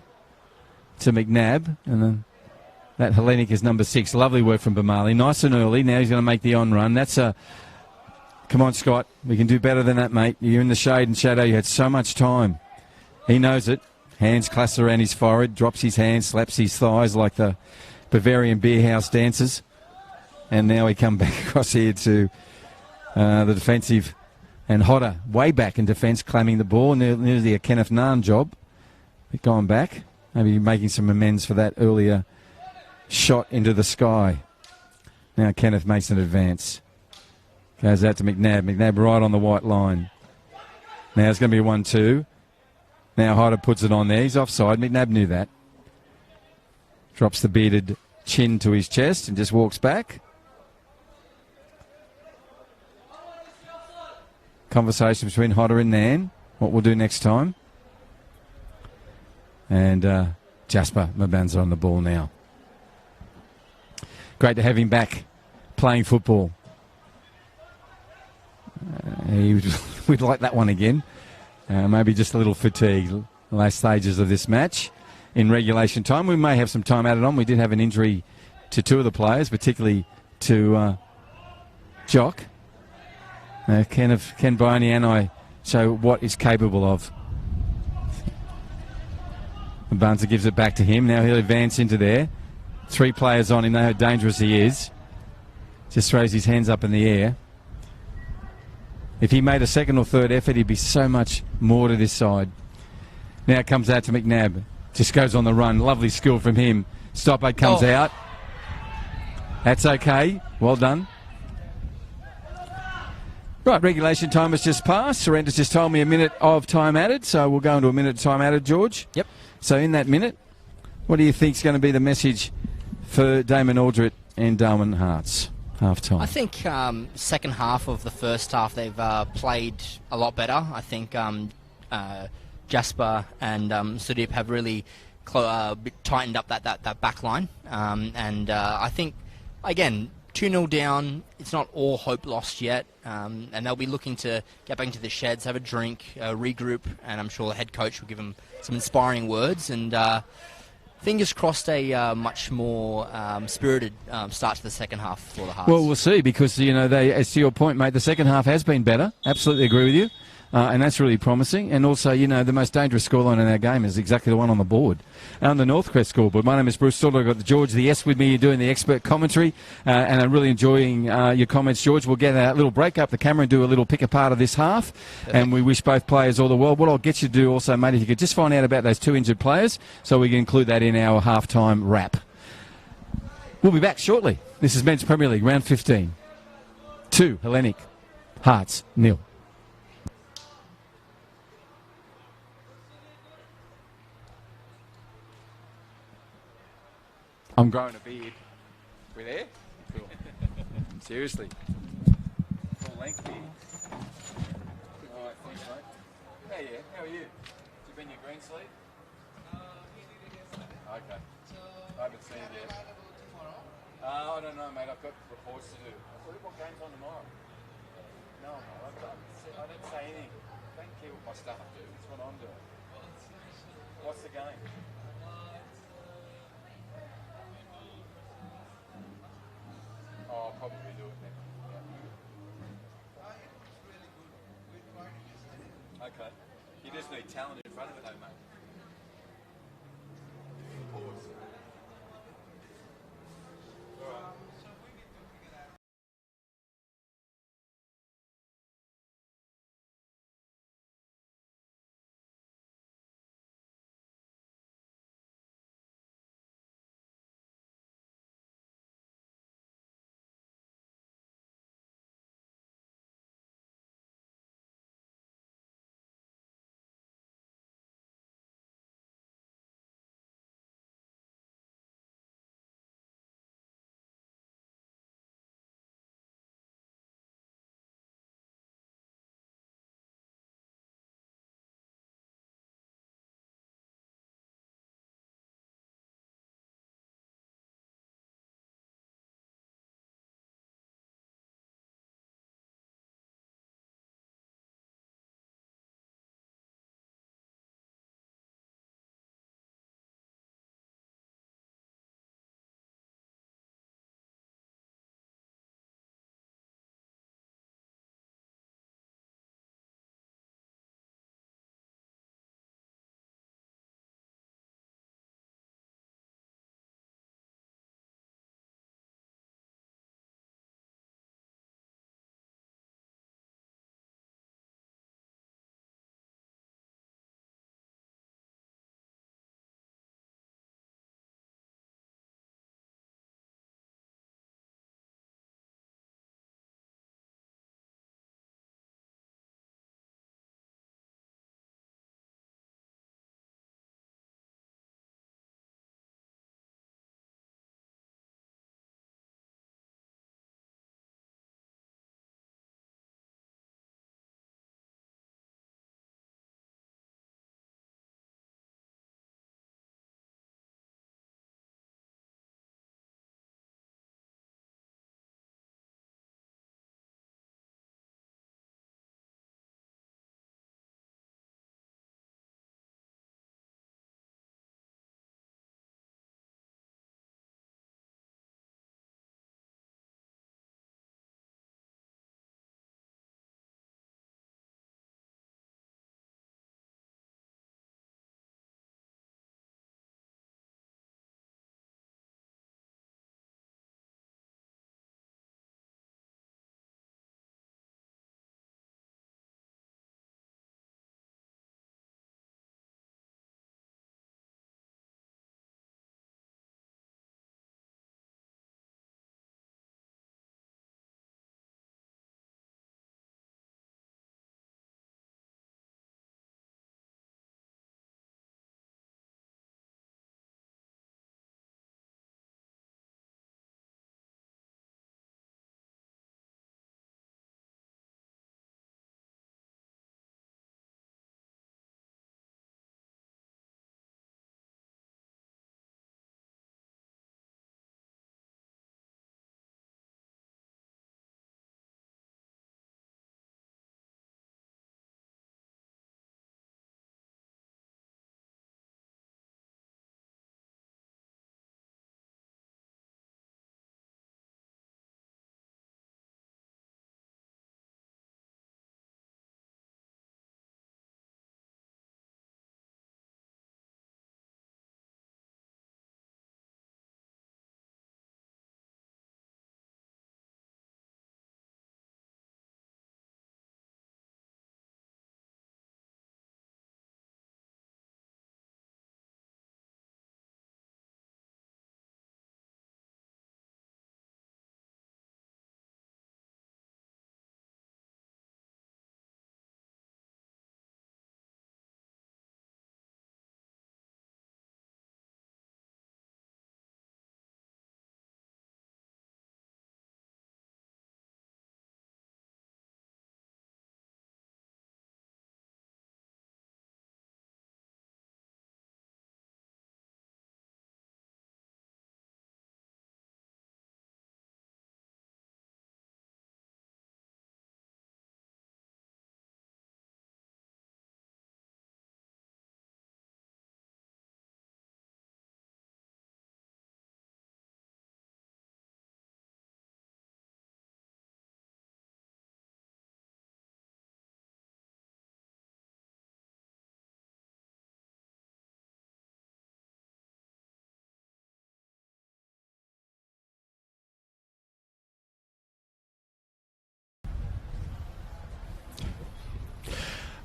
to McNabb, and then that Hellenic is number 6. Lovely work from Bamali. Nice and early. Now he's going to make the on-run. That's a... Come on, Scott. We can do better than that, mate. You're in the shade and shadow. You had so much time. He knows it. Hands clasped around his forehead, drops his hands, slaps his thighs like the Bavarian beer house dancers. And now we come back across here to the defensive. And Hodder, way back in defence, claiming the ball. Nearly a Kenneth Naan job. But going back. Maybe making some amends for that earlier shot into the sky. Now Kenneth makes an advance. Goes out to McNabb. McNabb right on the white line. Now it's going to be 1-2. Now Hodder puts it on there. He's offside. McNabb knew that. Drops the bearded chin to his chest and just walks back. Conversation between Hodder and Nan. What we'll do next time. And Jasper Mabanza on the ball now. Great to have him back playing football. We'd like that one again. Maybe just a little fatigue. Last stages of this match. In regulation time, we may have some time added on. We did have an injury to two of the players, particularly to Jock. Can Bryony and I show what is capable of. Barnes gives it back to him. Now he'll advance into there. 3 players on him. They know how dangerous he is. Just throws his hands up in the air. If he made a second or third effort, he'd be so much more to this side. Now it comes out to McNabb. Just goes on the run. Lovely skill from him. Stoppard comes out. That's okay. Well done. Right, regulation time has just passed. Surrender's just told me a minute of time added, so we'll go into a minute of time added, George. Yep. So in that minute, what do you think is going to be the message for Damon Aldrich and Darwin Hearts? Half time. I think second half of the first half they've played a lot better. I think Jasper and Sudeep have really tightened up that back line. And I think, again, 2-0 down, it's not all hope lost yet. And they'll be looking to get back into the sheds, have a drink, regroup, and I'm sure the head coach will give them some inspiring words. And fingers crossed a much more spirited start to the second half for the Hearts. Well, we'll see, because, you know, they, as to your point, mate, the second half has been better. Absolutely agree with you. And that's really promising. And also, you know, the most dangerous scoreline in our game is exactly the one on the board, on the Northcrest scoreboard. My name is Bruce Stolder. I've got George the S with me doing the expert commentary, and I'm really enjoying your comments, George. We'll get a little break up the camera and do a little pick apart of this half. Perfect. And we wish both players all the well. What I'll get you to do also, mate, if you could just find out about those 2 injured players so we can include that in our halftime wrap. We'll be back shortly. This is Men's Premier League, round 15. 2, Hellenic. Hearts, 0. I'm growing a beard. We there? Cool. Seriously. Full length beard. Alright, thanks, mate. Hey, yeah. How are you? Has you been your green sleeve? Okay. I haven't seen it yet. I don't know, mate. I've got reports to do. What game's on tomorrow? No, I don't say anything. Don't care what my staff do. It's what I'm doing. What's the game? Oh, I'll probably do it then. Yeah. Okay. You just need talent in front of it, though, mate.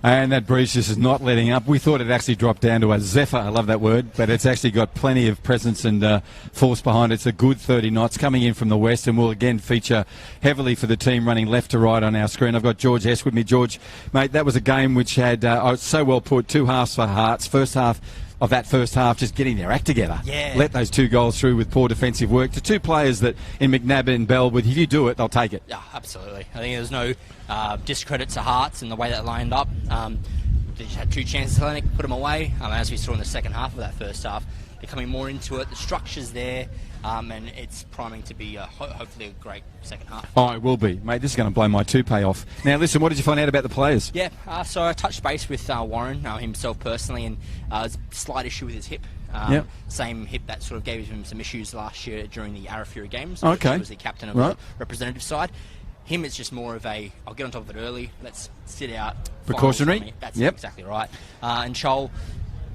And that breeze just is not letting up. We thought it actually dropped down to a zephyr. I love that word. But it's actually got plenty of presence and force behind it. It's a good 30 knots coming in from the west, and we'll again feature heavily for the team running left to right on our screen. I've got George S. with me. George, mate, that was a game which had, so well put, 2 halves for Hearts. First half of that first half, just getting their act together. Yeah. Let those 2 goals through with poor defensive work. The 2 players that in McNabb and Bell, if you do it, they'll take it. Yeah, absolutely. I think there's no discredit to Hearts in the way that lined up. They just had 2 chances, Hellenic put them away. As we saw in the second half of that first half, they're coming more into it. The structure's there, and it's priming to be hopefully a great second half. Oh, it will be. Mate, this is going to blow my toupee off. Now, listen, what did you find out about the players? Yeah, so I touched base with Warren himself personally, and there's a slight issue with his hip. Yep. Same hip that sort of gave him some issues last year during the Arafura games. Okay. He was the captain of the representative side. Him, it's just more of a, I'll get on top of it early, let's sit out. Precautionary? That's exactly right. And Shoal,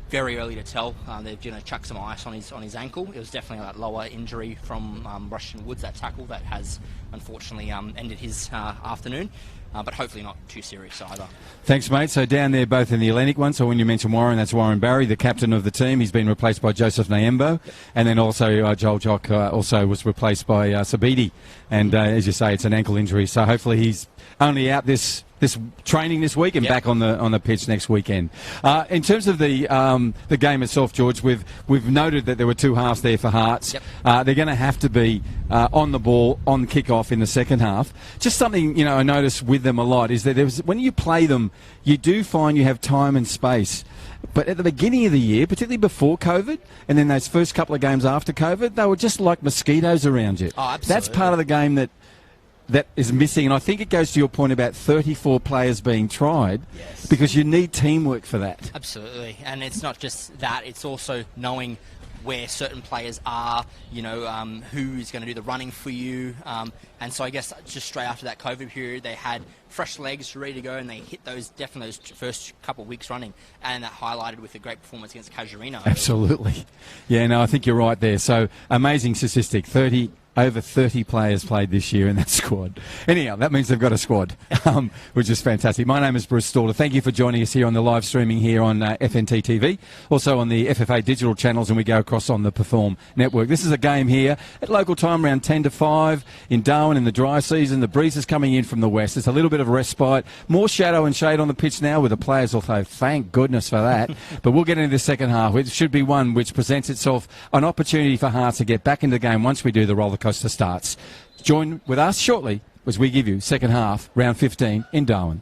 very early to tell. They've chucked some ice on his ankle. It was definitely that lower injury from Rushton Woods, that tackle that has unfortunately ended his afternoon. But hopefully not too serious either. Thanks, mate. So down there, both in the Hellenic one. So when you mention Warren, that's Warren Barry, the captain of the team. He's been replaced by Joseph Nyembo. Yep. And then also Joel Jock also was replaced by Sabidi. And as you say, it's an ankle injury. So hopefully he's only out this training this week and back on the pitch next weekend. In terms of the game itself, George, we've noted that there were 2 halves there for Hearts. Yep. They're going to have to be on the ball on kick-off in the second half. Just something I notice with them a lot is that when you play them, you do find you have time and space. But at the beginning of the year, particularly before COVID, and then those first couple of games after COVID, they were just like mosquitoes around you. Oh, absolutely. That's part of the game that is missing, and I think it goes to your point about 34 players being tried, because you need teamwork for that. Absolutely, and it's not just that, it's also knowing where certain players are, who is going to do the running for you, and so I guess just straight after that COVID period, they had fresh legs ready to go, and they hit those first couple of weeks running, and that highlighted with a great performance against Casuarina. Absolutely. Yeah, no, I think you're right there. So, amazing statistic, over 30 players played this year in that squad. Anyhow, that means they've got a squad, which is fantastic. My name is Bruce Stalder. Thank you for joining us here on the live streaming here on FNT TV, also on the FFA digital channels, and we go across on the Perform Network. This is a game here at local time around 10 to 5 in Darwin in the dry season. The breeze is coming in from the west. It's a little bit of respite. More shadow and shade on the pitch now with the players, although thank goodness for that. But we'll get into the second half. It should be one which presents itself an opportunity for Hearts to get back into the game once we do the roller coaster starts. Join with us shortly as we give you second half, round 15 in Darwin.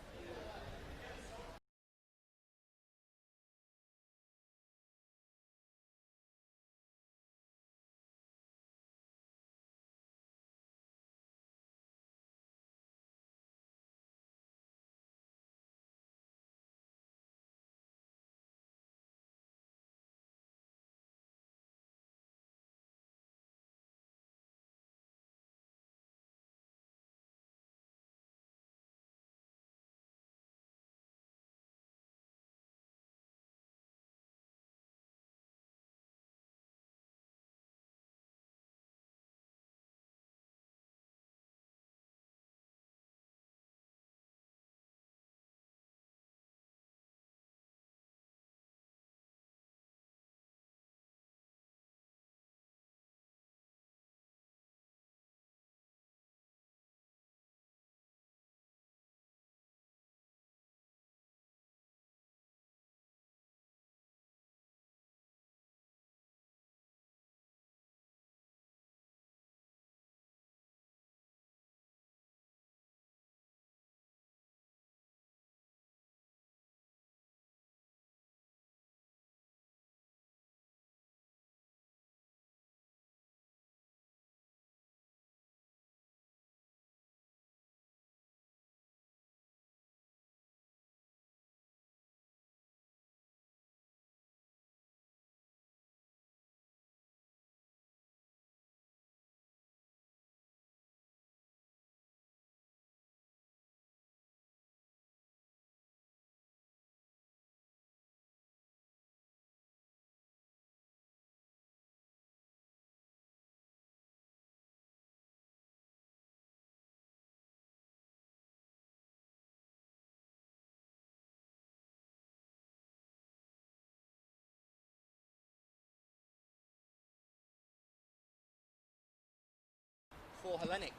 for Hellenic.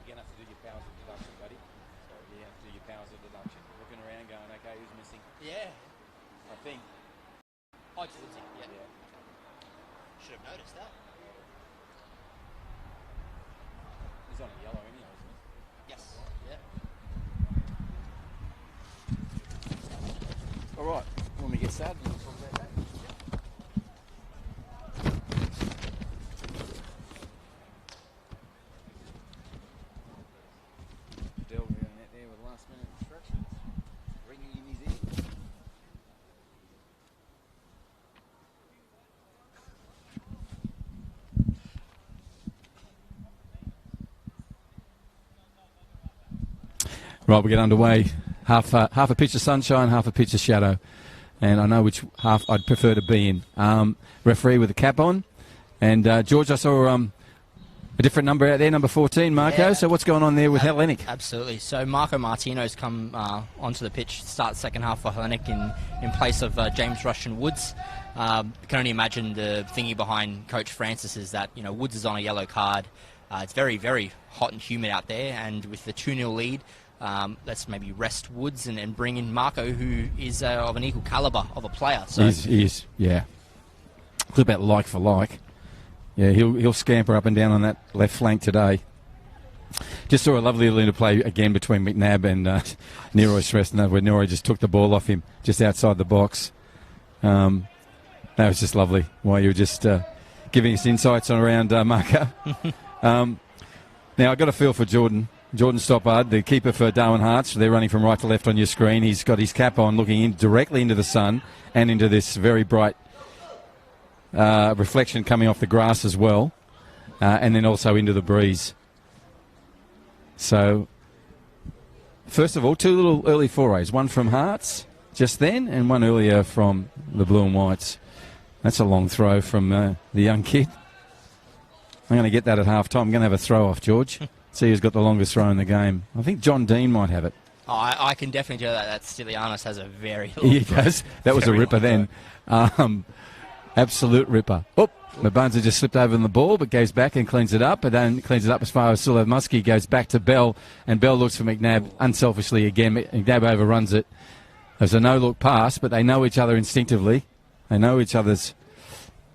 You're going to have to do your powers of deduction, buddy. So you have to do your powers of deduction. Looking around going, okay, who's missing? Yeah. I think. Oh, it's Woodsy. Yeah. Should have noticed that. He's on a yellow anyhow, isn't he? Yes. Yeah. All right. When we get started, we'll talk about that. Dell going out there with last minute instructions. Ringing in his ear. Right, we get underway. Half a pitch of sunshine, half a pitch of shadow. And I know which half I'd prefer to be in. Referee with the cap on. And George, I saw a different number out there, number 14, Marco. Yeah. So what's going on there with Hellenic? Absolutely. So Marco Martino's come onto the pitch, start second half for Hellenic in place of James Rushton Woods. Can only imagine the thingy behind Coach Francis is that, you know, Woods is on a yellow card. It's very, very hot and humid out there, and with the 2-0 lead, let's maybe rest Woods and bring in Marco, who is of an equal calibre of a player. So He is, yeah. A little bit like for like. Yeah, he'll scamper up and down on that left flank today. Just saw a lovely little interplay again between McNabb and Neroy Srestner, where Neroy just took the ball off him just outside the box. That was just lovely, while you were just giving us insights on around Marco. Now, I've got a feel for Jordan Stoppard, the keeper for Darwin Hearts. They're running from right to left on your screen. He's got his cap on, looking in directly into the sun and into this very bright reflection coming off the grass as well, and then also into the breeze. So, first of all, two little early forays. One from Hearts just then, and one earlier from the Blue and Whites. That's a long throw from the young kid. I'm going to get that at half-time. I'm going to have a throw-off, George. See who's got the longest throw in the game. I think John Dean might have it. Oh, I can definitely do that. That Stylianos has a very long He does. That was a ripper then. Absolute ripper. Oh, Mabanza just slipped over on the ball, but goes back and cleans it up, and then cleans it up as far as Sulev Muskie goes back to Bell, and Bell looks for McNabb unselfishly again. McNabb overruns it. There's a no-look pass, but they know each other instinctively. They know each other's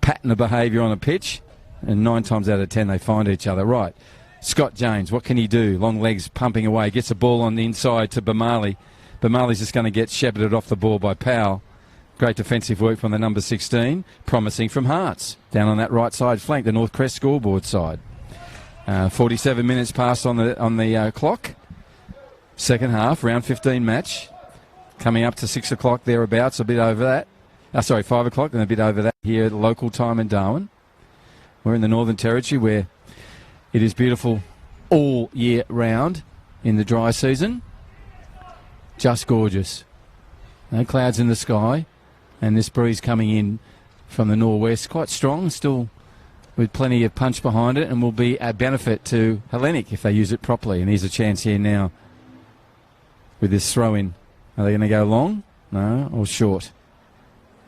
pattern of behaviour on a pitch, and 9 times out of 10 they find each other. Right. Scott James, what can he do? Long legs pumping away. Gets a ball on the inside to Bamali. Bamali's just going to get shepherded off the ball by Powell. Great defensive work from the number 16. Promising from Hearts. Down on that right side flank, the North Crest scoreboard side. 47 minutes passed on the clock. Second half, round 15 match. Coming up to 6 o'clock thereabouts, a bit over that. 5 o'clock, then a bit over that here at local time in Darwin. We're in the Northern Territory where it is beautiful all year round in the dry season. Just gorgeous. No clouds in the sky, and this breeze coming in from the northwest, quite strong, still with plenty of punch behind it, and will be a benefit to Hellenic if they use it properly. And here's a chance here now with this throw-in. Are they going to go long? No, or short?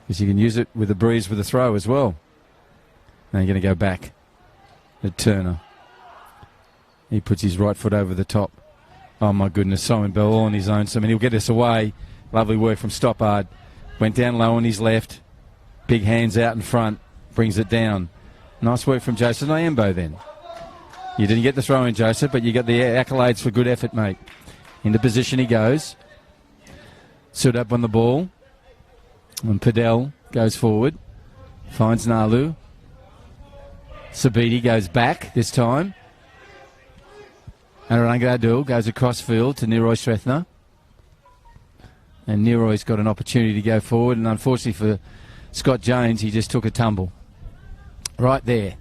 Because you can use it with the breeze with a throw as well. Now you're going to go back to Turner. He puts his right foot over the top. Oh, my goodness. Simon Bell all on his own. So, I mean, he'll get us away. Lovely work from Stoppard. Went down low on his left. Big hands out in front. Brings it down. Nice work from Joseph Nyambo then. You didn't get the throw in, Joseph, but you got the accolades for good effort, mate. Into position he goes. Stood up on the ball. And Padel goes forward. Finds Nalu. Sabiti goes back this time. And Rangadul goes across field to Neroy Srethner. And Neroy's got an opportunity to go forward. And unfortunately for Scott James, he just took a tumble. Right there.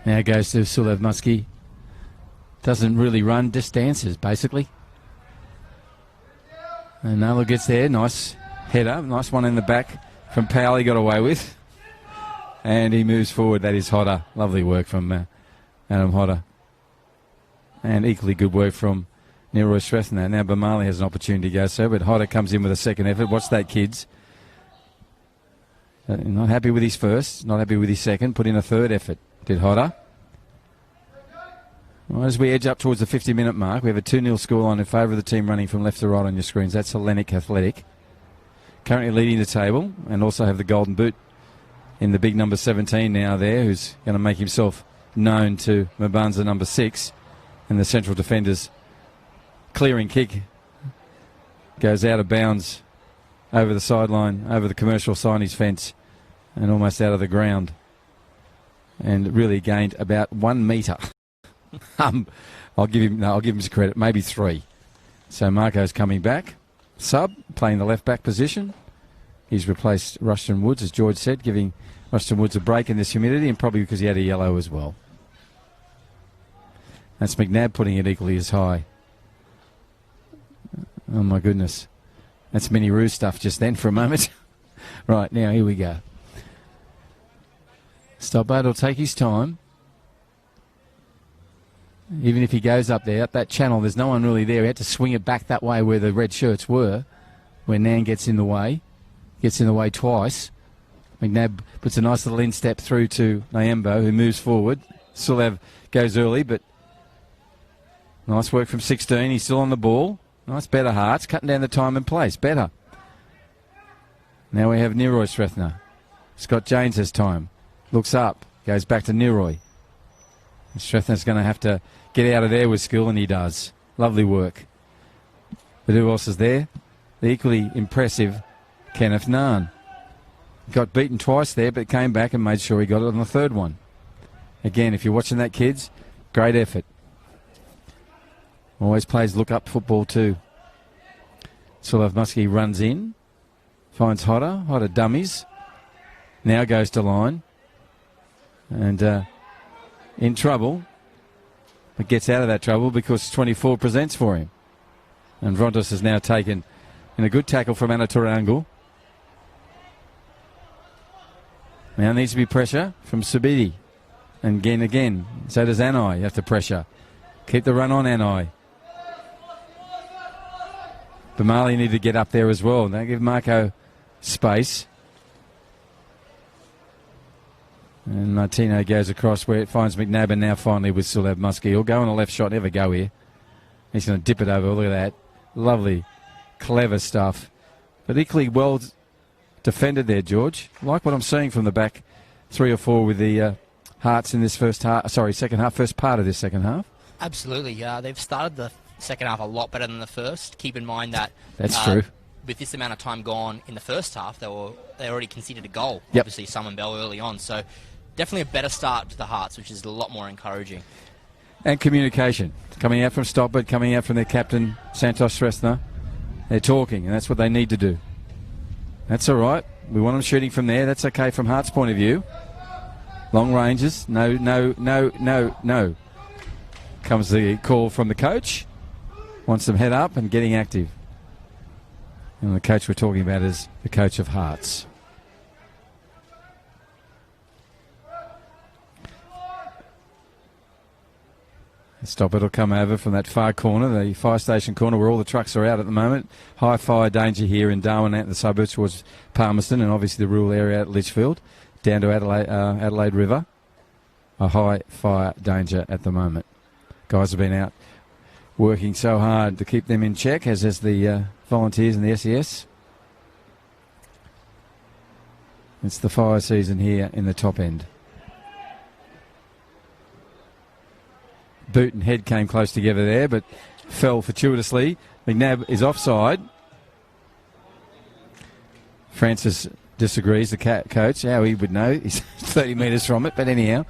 Now goes to Sulev Muskie. Doesn't really run, just dances, basically. And Nalu gets there. Nice header. Nice one in the back from Powell he got away with. And he moves forward. That is Hodder. Lovely work from Adam Hodder. And equally good work from Neroy Srethner. Now Bamali has an opportunity to go so, but Hodder comes in with a second effort. Watch that, kids. Not happy with his first, not happy with his second. Put in a third effort. Did Hodder. Well, as we edge up towards the 50-minute mark, we have a 2-0 scoreline in favour of the team running from left to right on your screens. That's Hellenic Athletic. Currently leading the table, and also have the golden boot in the big number 17 now there, who's going to make himself known to Mabanza number 6. And the central defender's clearing kick goes out of bounds over the sideline, over the commercial signage fence, and almost out of the ground. And really gained about 1 metre. I'll give him some credit, maybe 3. So Marco's coming back. Sub, playing the left-back position. He's replaced Rushton Woods, as George said, giving Rushton Woods a break in this humidity, and probably because he had a yellow as well. That's McNabb putting it equally as high. Oh, my goodness. That's Mini Roo stuff just then for a moment. Right, now here we go. Stoppard will take his time. Even if he goes up there, up that channel, there's no one really there. He had to swing it back that way where the red shirts were, where Nan gets in the way. Gets in the way twice. McNabb puts a nice little instep through to Nyembo, who moves forward. Sulev goes early, but nice work from 16. He's still on the ball. Nice, better Hearts, cutting down the time and place. Better. Now we have Neroy Strethner. Scott James has time. Looks up. Goes back to Neroy. Strethner's going to have to get out of there with skill, and he does. Lovely work. But who else is there? The equally impressive Kenneth Nahn. Got beaten twice there, but came back and made sure he got it on the third one. Again, if you're watching that, kids, great effort. Always plays look-up football too. Sulev Muskie runs in. Finds Hodder. Hodder dummies. Now goes to line. And in trouble. But gets out of that trouble because 24 presents for him. And Vrontos has now taken in a good tackle from Anatorango. Now needs to be pressure from Subidi. And again. So does Anai. You have to pressure. Keep the run on, Anai. Bamali need to get up there as well. Don't give Marco space. And Martino goes across where it finds McNabb, and now finally with Sulev Muskie. He'll go on a left shot, never go here. He's going to dip it over. Look at that. Lovely, clever stuff. But equally well defended there, George. Like what I'm seeing from the back 3 or 4 with the Hearts in this first part of this second half. Absolutely. They've started the second half a lot better than the first. Keep in mind that that's true. With this amount of time gone in the first half, they already conceded a goal. Yep. Obviously, Simon Bell early on. So definitely a better start to the Hearts, which is a lot more encouraging. And communication. Coming out from Stoppard, coming out from their captain, Santos Strethner. They're talking, and that's what they need to do. That's all right. We want them shooting from there. That's okay from Hearts' point of view. Long ranges. No. Comes the call from the coach. Wants them head up and getting active. And the coach we're talking about is the coach of Hearts. Stoppard will come over from that far corner, the fire station corner where all the trucks are out at the moment. High fire danger here in Darwin and the suburbs towards Palmerston, and obviously the rural area at Litchfield, down to Adelaide River. A high fire danger at the moment. Guys have been out working so hard to keep them in check, as has the volunteers and the SES. It's the fire season here in the top end. Boot and head came close together there, but fell fortuitously. McNabb is offside. Francis disagrees, the coach. How he would know. He's 30 metres from it, but anyhow.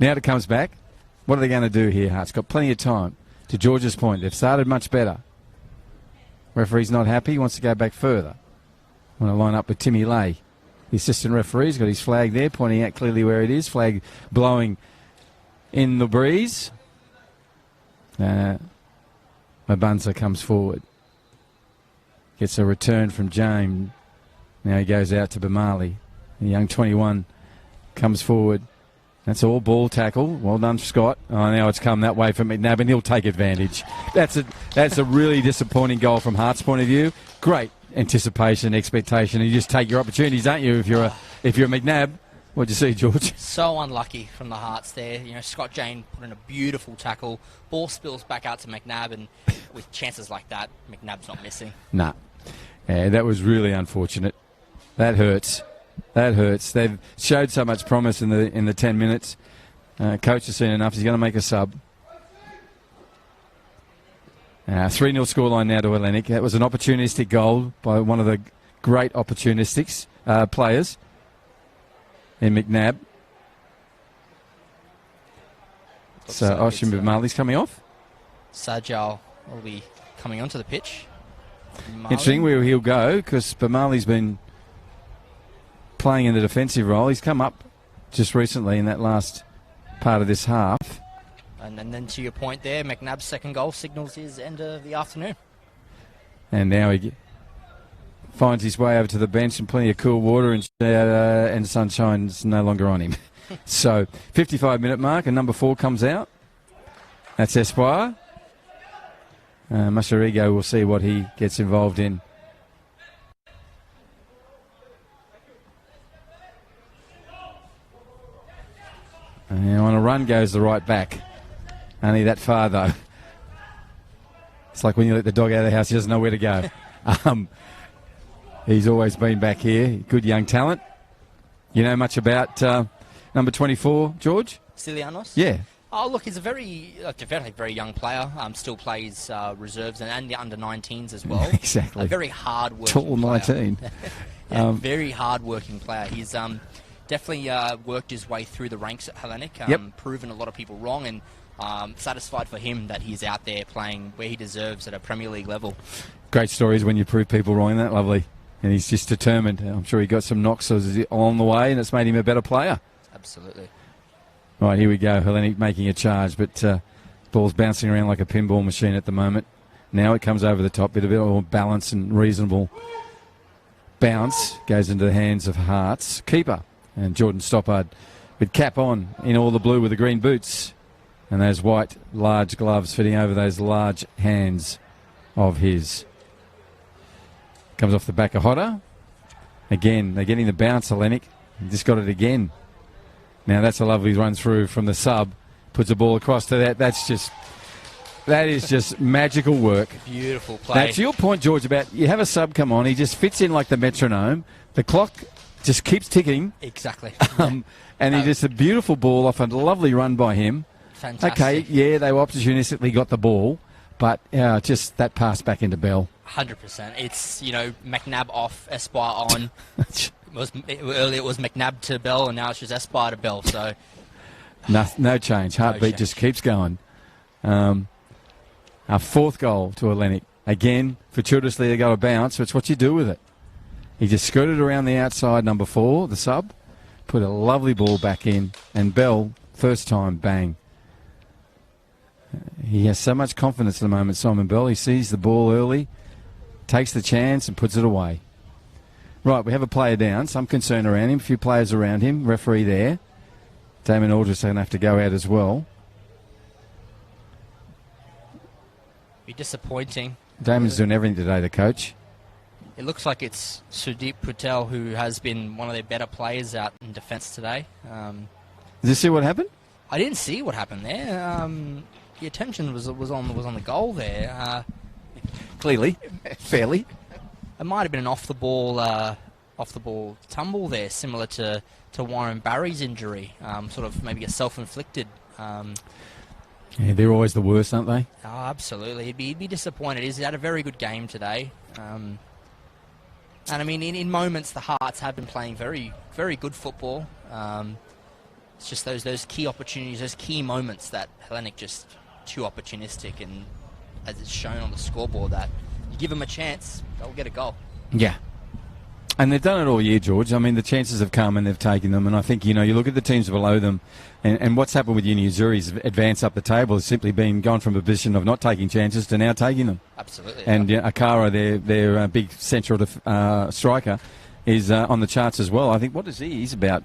Now it comes back. What are they going to do here, Hart's got plenty of time. To George's point, they've started much better. Referee's not happy. He wants to go back further. Want to line up with Timmy Lay. The assistant referee's got his flag there, pointing out clearly where it is. Flag blowing in the breeze. Mabanza comes forward. Gets a return from James. Now he goes out to Bamali. The young 21 comes forward. That's all ball tackle. Well done, Scott. Oh, now it's come that way from McNabb, and he'll take advantage. That's a really disappointing goal from Hart's point of view. Great. anticipation, expectation. You just take your opportunities, don't you? If you're a McNabb. What'd you see, George? So unlucky from the Hearts there. You know, Scott Jane put in a beautiful tackle. Ball spills back out to McNabb, and with chances like that, McNabb's not missing. Nah. Yeah, that was really unfortunate. That hurts. That hurts. They've showed so much promise in the 10 minutes. Coach has seen enough. He's going to make a sub. 3-0 scoreline now to Hellenic. That was an opportunistic goal by one of the great opportunistics players in McNabb. So Oshim Bamali's coming off. Sajal will be coming onto the pitch. Interesting where he'll go, because Bamali's been playing in the defensive role. He's come up just recently in that last part of this half. And then to your point there, McNabb's second goal signals his end of the afternoon. And now he finds his way over to the bench, and plenty of cool water and sunshine's no longer on him. So 55-minute mark, and number 4 comes out. That's Esquire. Masharigo will see what he gets involved in. And on a run goes the right back. Only that far, though. It's like when you let the dog out of the house, he doesn't know where to go. He's always been back here. Good young talent. You know much about number 24, George? Silianos? Yeah. Oh, look, he's a very young player. Still plays reserves and the under-19s as well. Exactly. A very hard-working Tall 19. Very hard-working player. He's definitely worked his way through the ranks at Hellenic, proven a lot of people wrong, and satisfied for him that he's out there playing where he deserves at a Premier League level. Great stories when you prove people wrong, isn't that lovely? And he's just determined. I'm sure he got some knocks along the way, and it's made him a better player. Absolutely. Right, here we go. Hellenic making a charge, but ball's bouncing around like a pinball machine at the moment. Now it comes over the top, bit more balance and reasonable bounce. Goes into the hands of Hearts. Keeper. And Jordan Stoppard with cap on in all the blue with the green boots. And those white, large gloves fitting over those large hands of his. Comes off the back of Hodder. Again, they're getting the bounce, Hellenic. Just got it again. Now that's a lovely run through from the sub. Puts the ball across to that. That is just magical work. Beautiful play. Now, to your point, George, about you have a sub come on. He just fits in like the metronome. The clock just keeps ticking. Exactly. And he just a beautiful ball off a lovely run by him. Fantastic. Okay, yeah, they opportunistically got the ball, but just that pass back into Bell. 100%. It's, McNabb off, Esquire on. Earlier it was McNabb to Bell, and now it's just Esquire to Bell. So no change. Heartbeat just keeps going. Our 4th goal to Hellenic. Again, fortuitously they got a bounce, so it's what you do with it. He just skirted around the outside, number 4, the sub, put a lovely ball back in, and Bell, first time, bang. He has so much confidence at the moment, Simon Bell. He sees the ball early, takes the chance, and puts it away. Right, we have a player down. Some concern around him. A few players around him. Referee there. Damon Aldridge going to have to go out as well. Be disappointing. Damon's doing everything today, the coach. It looks like it's Sudeep Patel who has been one of their better players out in defence today. Did you see what happened? I didn't see what happened there. The attention was on the goal there. Clearly, fairly. It might have been an off the ball tumble there, similar to Warren Barry's injury. Sort of maybe a self-inflicted. Yeah, they're always the worst, aren't they? Oh, absolutely. He'd be disappointed. He's had a very good game today. And I mean, in moments, the Hearts have been playing very, very good football. It's just those key opportunities, those key moments that Hellenic just too opportunistic, and as it's shown on the scoreboard, that you give them a chance, they'll get a goal. Yeah. And they've done it all year, George. I mean, the chances have come and they've taken them. And I think, you look at the teams below them, and what's happened with Uni Zuri's advance up the table has simply been gone from a position of not taking chances to now taking them. Absolutely. And Akara, their big central striker, is on the charts as well. I think, what is he? He's about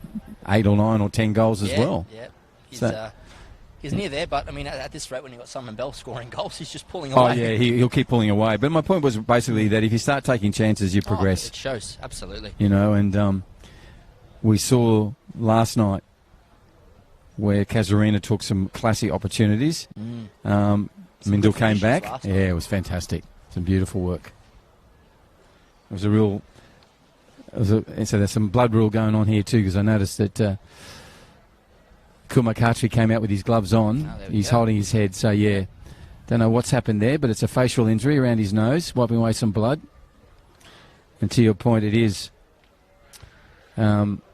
8 or 9 or 10 goals as well. Yeah. He's, so, He's near there, but I mean, at this rate, when you've got Simon Bell scoring goals, he's just pulling away. Oh yeah, he'll keep pulling away. But my point was basically that if you start taking chances, you progress. It shows, absolutely. You know, and we saw last night where Casuarina took some classy opportunities. Mindel came back. Yeah, it was fantastic. Some beautiful work. It was a real. So there's some blood rule going on here too, because I noticed that. Kumakatri came out with his gloves on. He's holding his head, so yeah. Don't know what's happened there, but it's a facial injury around his nose, wiping away some blood. And to your point, it is Sudip,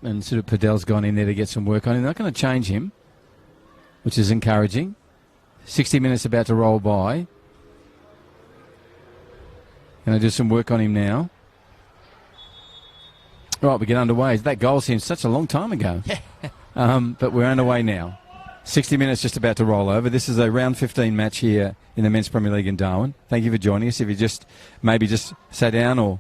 and Sudip Padel's gone in there to get some work on him. They're not going to change him, which is encouraging. 60 minutes about to roll by. Going to do some work on him now. Right, we get underway. That goal seems such a long time ago. But we're underway now. 60 minutes just about to roll over. This is a round 15 match here in the Men's Premier League in Darwin. Thank you for joining us. If you maybe just sat down or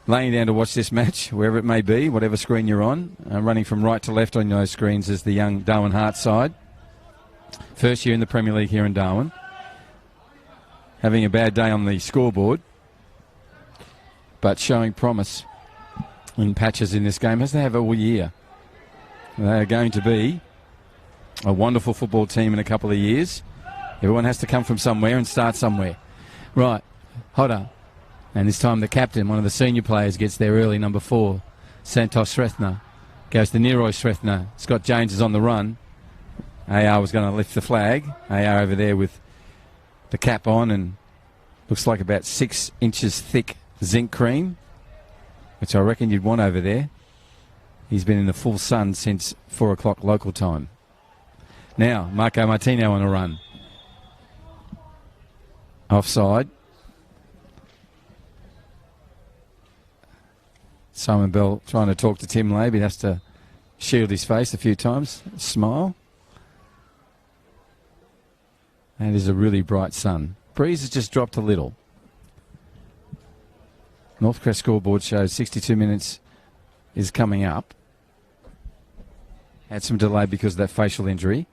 laying down to watch this match, wherever it may be, whatever screen you're on, running from right to left on those screens is the young Darwin Hearts side. First year in the Premier League here in Darwin. Having a bad day on the scoreboard, but showing promise in patches in this game, as they have all year. They are going to be a wonderful football team in a couple of years. Everyone has to come from somewhere and start somewhere. Right, Hodder. And this time the captain, one of the senior players, gets there early, number 4. Santos Srethna. Goes to Neroy Srethna. Scott James is on the run. AR was going to lift the flag. AR over there with the cap on and looks like about 6 inches thick zinc cream, which I reckon you'd want over there. He's been in the full sun since 4 o'clock local time. Now, Marco Martino on a run. Offside. Simon Bell trying to talk to Tim Labe. He has to shield his face a few times. Smile. And it is a really bright sun. Breeze has just dropped a little. Northcrest scoreboard shows 62 minutes is coming up. Had some delay because of that facial injury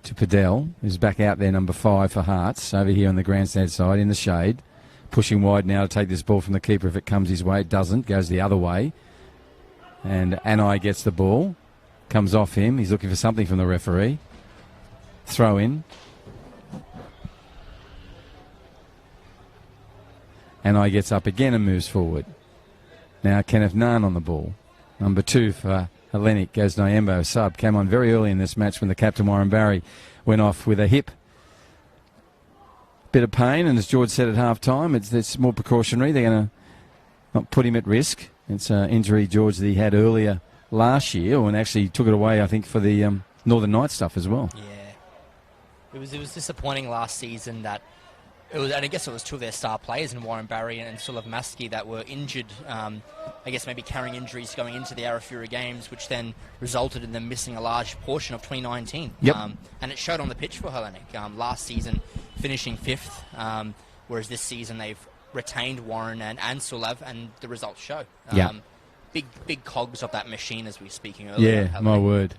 to Padel, who's back out there, number 5 for Hearts, over here on the grandstand side in the shade. Pushing wide now to take this ball from the keeper if it comes his way. It doesn't, goes the other way. And Anai gets the ball, comes off him. He's looking for something from the referee. Throw in. Anai gets up again and moves forward. Now Kenneth Nunn on the ball. Number 2 for Hellenic goes Nyembo, sub. Came on very early in this match when the captain Warren Barry went off with a hip. Bit of pain, and as George said at half-time, it's more precautionary. They're going to not put him at risk. It's an injury, George, that he had earlier last year, and actually took it away, I think, for the Northern Night stuff as well. Yeah. It was disappointing last season that and I guess it was 2 of their star players in Warren Barry and Sulliv Maskey that were injured, I guess maybe carrying injuries going into the Arafura games, which then resulted in them missing a large portion of 2019. Yep. And it showed on the pitch for Hellenic. Last season finishing 5th, whereas this season they've retained Warren and Sulliv, and the results show. Big cogs of that machine, as we were speaking earlier. Yeah, my word.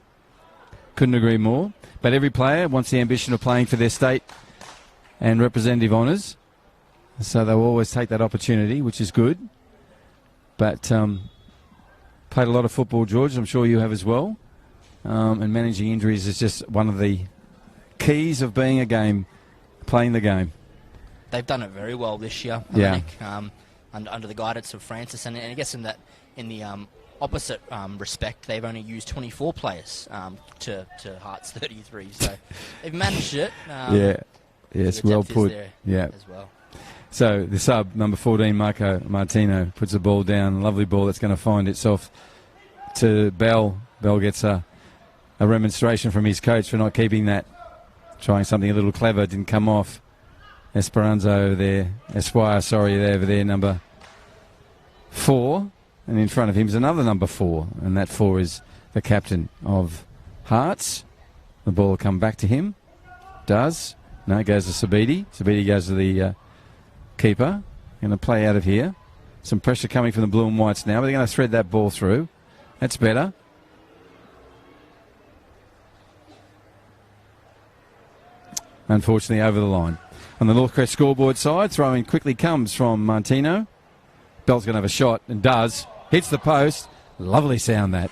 Couldn't agree more. But every player wants the ambition of playing for their state and representative honours, so they'll always take that opportunity, which is good. But played a lot of football, George, I'm sure you have as well, and managing injuries is just one of the keys of being playing the game. They've done it very well this year, Hellenic, under the guidance of Francis, and I guess in the opposite respect, they've only used 24 players to Hearts 33, so they've managed it. Yes, well put. Yeah. As well. So the sub, number 14, Marco Martino, puts the ball down. Lovely ball that's going to find itself to Bell. Bell gets a remonstration from his coach for not keeping that. Trying something a little clever, didn't come off. Esperanza over there. Esquire, over there, number 4. And in front of him is another number 4. And that 4 is the captain of Hearts. The ball will come back to him. Does. No, it goes to Sabidi. Sabidi goes to the keeper. Going to play out of here. Some pressure coming from the blue and whites now, but they're going to thread that ball through. That's better. Unfortunately, over the line. On the Northcrest scoreboard side, throw-in quickly comes from Martino. Bell's going to have a shot, and does. Hits the post. Lovely sound, that.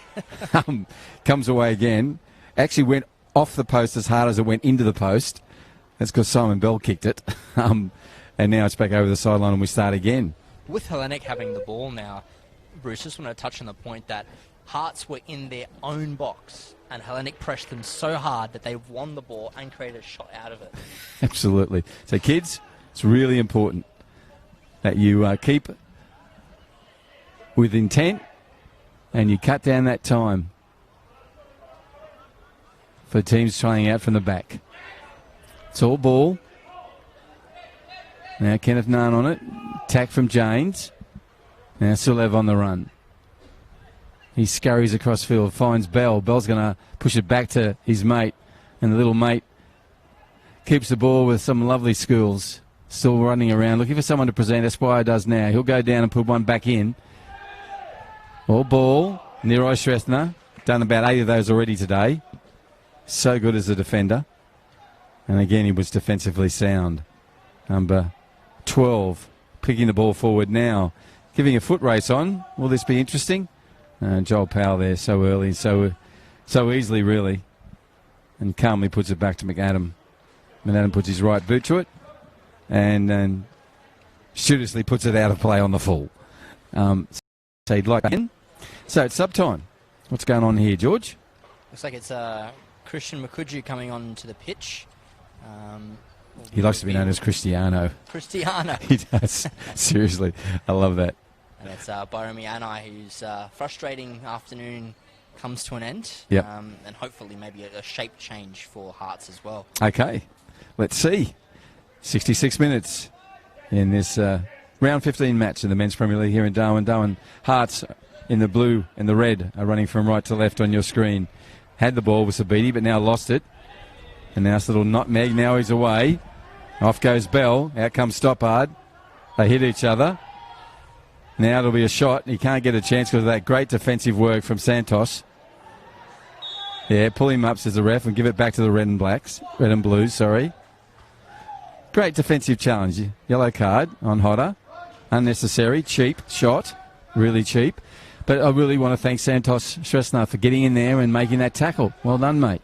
Comes away again. Actually went off the post as hard as it went into the post. That's because Simon Bell kicked it. And now it's back over the sideline and we start again. With Hellenic having the ball now, Bruce, just want to touch on the point that Hearts were in their own box and Hellenic pressed them so hard that they won the ball and created a shot out of it. Absolutely. So, kids, it's really important that you keep with intent and you cut down that time for teams trying out from the back. It's all ball. Now Kenneth Nunn on it. Tack from Janes. Now Sulev on the run. He scurries across field, finds Bell. Bell's going to push it back to his mate. And the little mate keeps the ball with some lovely skills. Still running around, looking for someone to present. Esquire does now. He'll go down and put one back in. All ball. Niroi Shrestha. Done about 8 of those already today. So good as a defender. And again, he was defensively sound. Number 12, picking the ball forward now. Giving a foot race on. Will this be interesting? Joel Powell there so early, so easily, really. And calmly puts it back to McAdam. McAdam puts his right boot to it. And studiously puts it out of play on the full. So he'd like in. So it's sub-time. What's going on here, George? Looks like it's Christian Mukuju coming onto the pitch. He likes to be known as Cristiano. Cristiano. He does. Seriously. I love that. And it's Baromi Anai, whose frustrating afternoon comes to an end. Yep. And hopefully maybe a shape change for Hearts as well. Okay. Let's see. 66 minutes in this round 15 match in the Men's Premier League here in Darwin. Darwin Hearts in the blue and the red are running from right to left on your screen. Had the ball with Sabiti, but now lost it. And now this little nutmeg. Now he's away. Off goes Bell. Out comes Stoppard. They hit each other. Now it'll be a shot. He can't get a chance because of that great defensive work from Santos. Yeah, pull him up, says the ref, and give it back to the red and blues, sorry. Great defensive challenge. Yellow card on Hodder. Unnecessary, cheap shot. Really cheap. But I really want to thank Santos Shrestha for getting in there and making that tackle. Well done, mate.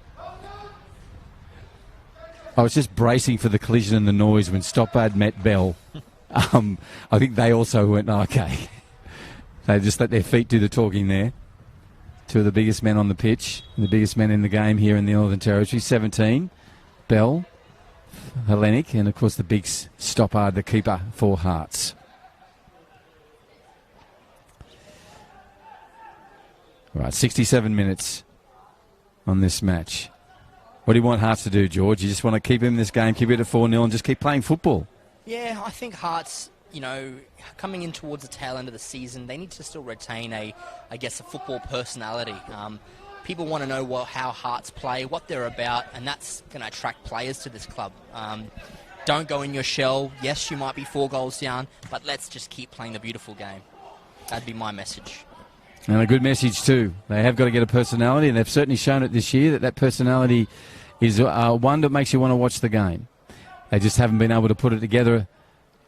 I was just bracing for the collision and the noise when Stoppard met Bell. I think they also went, okay. They just let their feet do the talking there. Two of the biggest men on the pitch, the biggest men in the game here in the Northern Territory. 17, Bell, Hellenic, and of course the big Stoppard, the keeper for Hearts. Right, 67 minutes on this match. What do you want Hearts to do, George? You just want to keep him in this game, keep it at 4-0 and just keep playing football? Yeah, I think Hearts, coming in towards the tail end of the season, they need to still retain a football personality. People want to know how Hearts play, what they're about, and that's going to attract players to this club. Don't go in your shell. Yes, you might be 4 goals down, but let's just keep playing the beautiful game. That'd be my message. And a good message too. They have got to get a personality, and they've certainly shown it this year that personality is one that makes you want to watch the game. They just haven't been able to put it together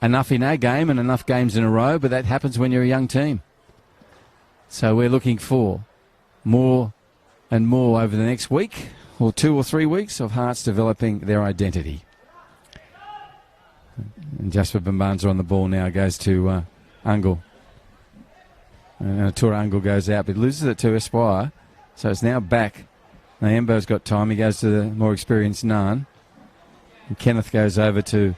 enough in our game and enough games in a row, but that happens when you're a young team. So we're looking for more and more over the next week or 2 or 3 weeks of Hearts developing their identity. And Jasper Bambanza on the ball now goes to Ungle. And Tura Ungle goes out, but loses it to Esquire. So it's now back. Now Embo's got time. He goes to the more experienced Nunn. And Kenneth goes over to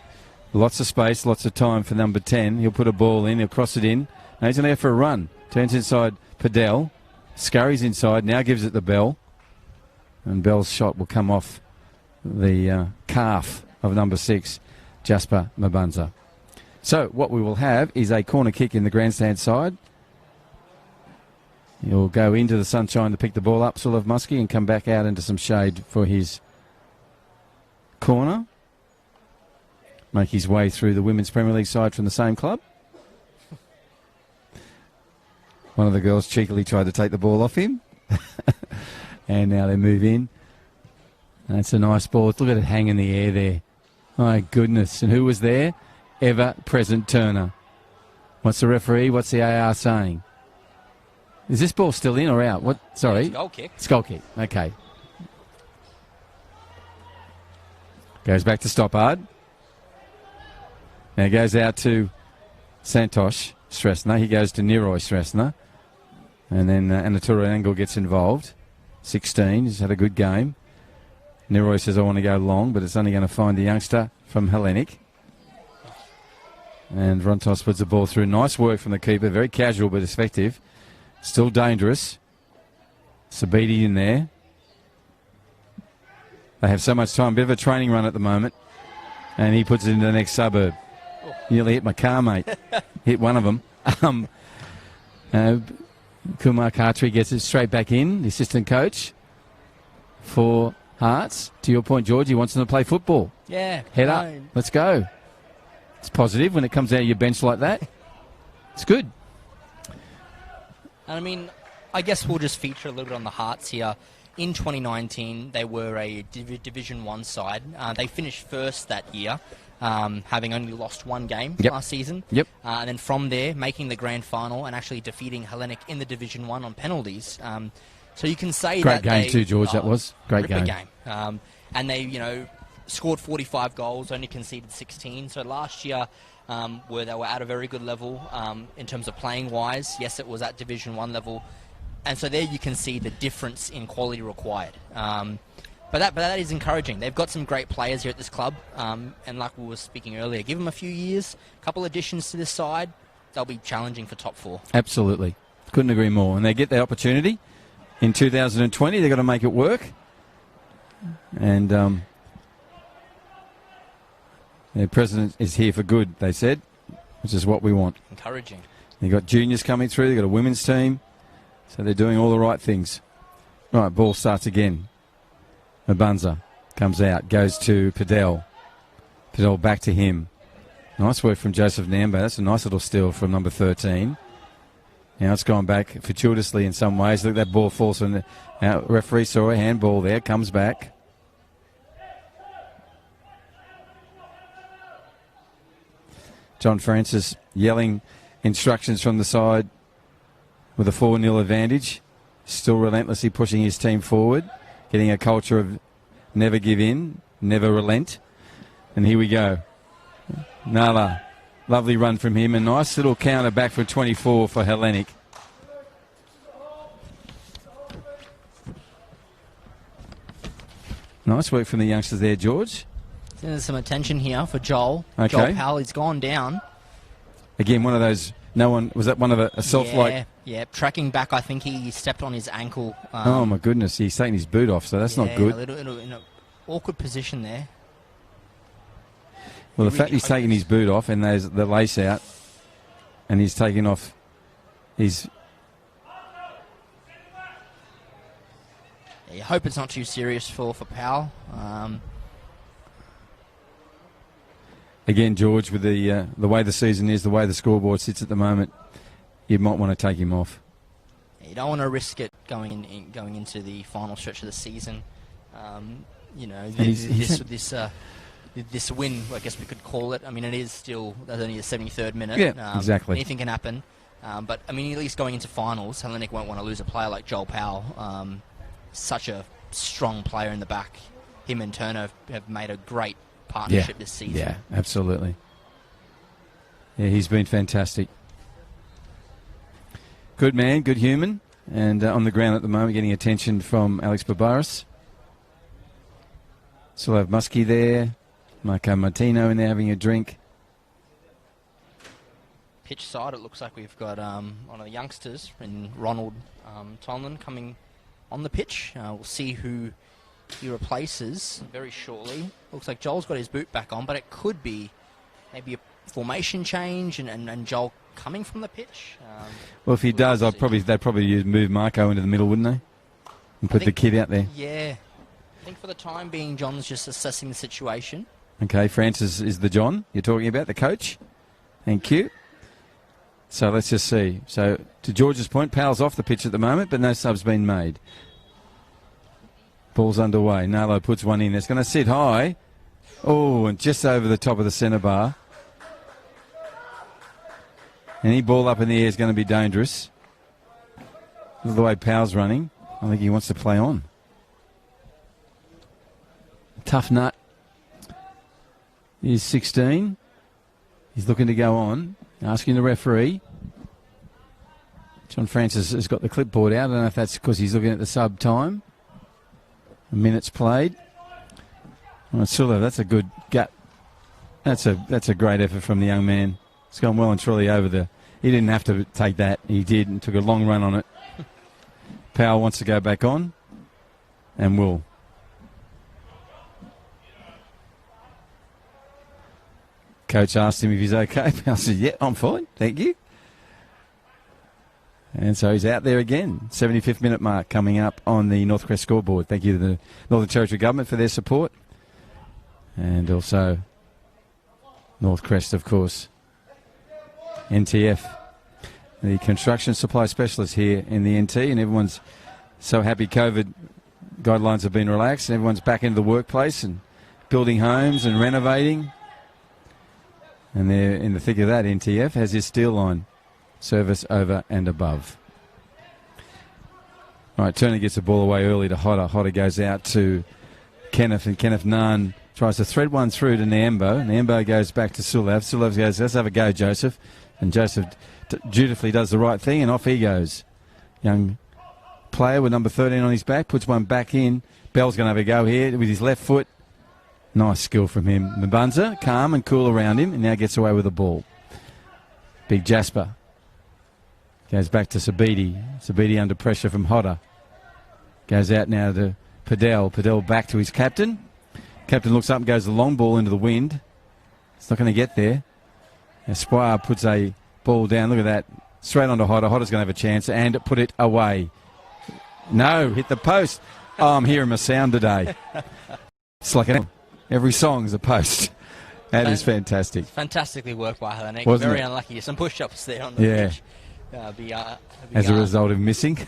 lots of space, lots of time for number 10. He'll put a ball in. He'll cross it in. Now he's going to go for a run. Turns inside Padel. Scurries inside. Now gives it to Bell. And Bell's shot will come off the calf of number 6, Jasper Mabunza. So what we will have is a corner kick in the grandstand side. He'll go into the sunshine to pick the ball up, Sulev Muskie, and come back out into some shade for his corner. Make his way through the Women's Premier League side from the same club. One of the girls cheekily tried to take the ball off him. And now they move in. That's a nice ball. Look at it hang in the air there. My goodness. And who was there? Ever-present Turner. What's the referee? What's the AR saying? Is this ball still in or out? What? Sorry. It's goal kick. It's goal kick. Okay. Goes back to Stoppard. Now goes out to Santosh Stresner. He goes to Neroy Stresner. And then Anatura Angle gets involved. 16. He's had a good game. Neroy says, I want to go long, but it's only going to find the youngster from Hellenic. And Rontos puts the ball through. Nice work from the keeper. Very casual but effective. Still dangerous. Sabiti in there. They have so much time. Bit of a training run at the moment. And he puts it into the next suburb. Nearly hit my car, mate. Hit one of them. Kumar Khatri gets it straight back in. The assistant coach for Hearts. To your point, George, he wants them to play football. Yeah. Head up. Let's go. It's positive when it comes out of your bench like that. It's good. I mean, I guess we'll just feature a little bit on the Hearts here. In 2019, they were a Division 1 side. They finished first that year, having only lost one game last season. And then from there, making the grand final and actually defeating Hellenic in the Division 1 on penalties. So you can say great that game too, George. That was great game. And they, scored 45 goals, only conceded 16. So last year, where they were at a very good level in terms of playing wise. Yes, it was at Division 1 level. And so there you can see the difference in quality required. But that is encouraging. They've got some great players here at this club. And like we were speaking earlier, give them a few years, a couple additions to this side, they'll be challenging for top 4. Absolutely. Couldn't agree more. And they get the opportunity in 2020. They've got to make it work. And their president is here for good, they said, which is what we want. Encouraging. They've got juniors coming through. They've got a women's team. So they're doing all the right things. Right, ball starts again. Mabunza comes out, goes to Padel. Padel back to him. Nice work from Joseph Nambo. That's a nice little steal from number 13. Now it's gone back fortuitously in some ways. Look, that ball falls on the referee saw a handball there, comes back. John Francis yelling instructions from the side with a 4-0 advantage. Still relentlessly pushing his team forward, getting a culture of never give in, never relent. And here we go. Another lovely run from him. A nice little counter back for 24 for Hellenic. Nice work from the youngsters there, George. There's some attention here for Joel. Okay. Joel Powell, he's gone down. Again, one of those, was that one of a self-like? Yeah, tracking back, I think he stepped on his ankle. Oh my goodness, he's taking his boot off, so that's not good. A little in an awkward position there. Well, the fact he's taking his boot off and there's the lace out and he's taking off his... I hope it's not too serious for Powell. Again, George, with the way the season is, the way the scoreboard sits at the moment, you might want to take him off. You don't want to risk it going into the final stretch of the season. This win, I guess we could call it. I mean, it is still only the 73rd minute. Yeah, exactly. Anything can happen. But, I mean, at least going into finals, Hellenic won't want to lose a player like Joel Powell. Such a strong player in the back. Him and Turner have made a great partnership this season. Yeah, absolutely. Yeah, he's been fantastic. Good man, good human. And on the ground at the moment, getting attention from Alex Barbaras. Still have Muskie there. Marco Martino in there having a drink. Pitch side, it looks like we've got one of the youngsters in Ronald Tonlin coming on the pitch. We'll see who he replaces very shortly. Looks like Joel's got his boot back on, but it could be maybe a formation change and Joel coming from the pitch. Well, if he does, they'd probably move Marco into the middle, wouldn't they? And put the kid out there. Yeah. I think for the time being, John's just assessing the situation. Okay, Francis is the John you're talking about, the coach. Thank you. So let's just see. So to George's point, Powell's off the pitch at the moment, but no subs been made. Ball's underway. Narlow puts one in. It's going to sit high. Oh, and just over the top of the centre bar. Any ball up in the air is going to be dangerous. Look at the way Powell's running. I think he wants to play on. Tough nut. He's 16. He's looking to go on. Asking the referee. John Francis has got the clipboard out. I don't know if that's because he's looking at the sub time. Minutes played. Well, Sula, that's a good gut. That's a great effort from the young man. It's gone well and truly over the... He didn't have to take that. He did and took a long run on it. Powell wants to go back on and will. Coach asked him if he's okay. Powell said, yeah, I'm fine. Thank you. And so he's out there again. 75th minute mark coming up on the North Crest scoreboard. Thank you to the Northern Territory Government for their support. And also North Crest, of course. NTF, the construction supply specialist here in the NT, and everyone's so happy COVID guidelines have been relaxed and everyone's back into the workplace and building homes and renovating. And they're in the thick of that. NTF has his steel line service over and above. All right, Turner gets the ball away early to Hodder. Hodder goes out to Kenneth, and Kenneth Nunn tries to thread one through to Nambo. Nambo goes back to Sulev. Sulev goes, let's have a go, Joseph. And Joseph dutifully does the right thing, and off he goes. Young player with number 13 on his back, puts one back in. Bell's going to have a go here with his left foot. Nice skill from him. Mbunza, calm and cool around him, and now gets away with the ball. Big Jasper goes back to Sabidi. Sabidi under pressure from Hodder. Goes out now to Padel. Padel back to his captain. Captain looks up and goes the long ball into the wind. It's not going to get there. Esquire puts a ball down. Look at that. Straight onto Hodder. Hodder's going to have a chance and put it away. No, hit the post. Oh, I'm hearing a sound today. It's like every song's a post. That is fantastic. Fantastically worked by Hellenic. Wasn't Very it? unlucky. Some push-ups there on the pitch. As a result of missing.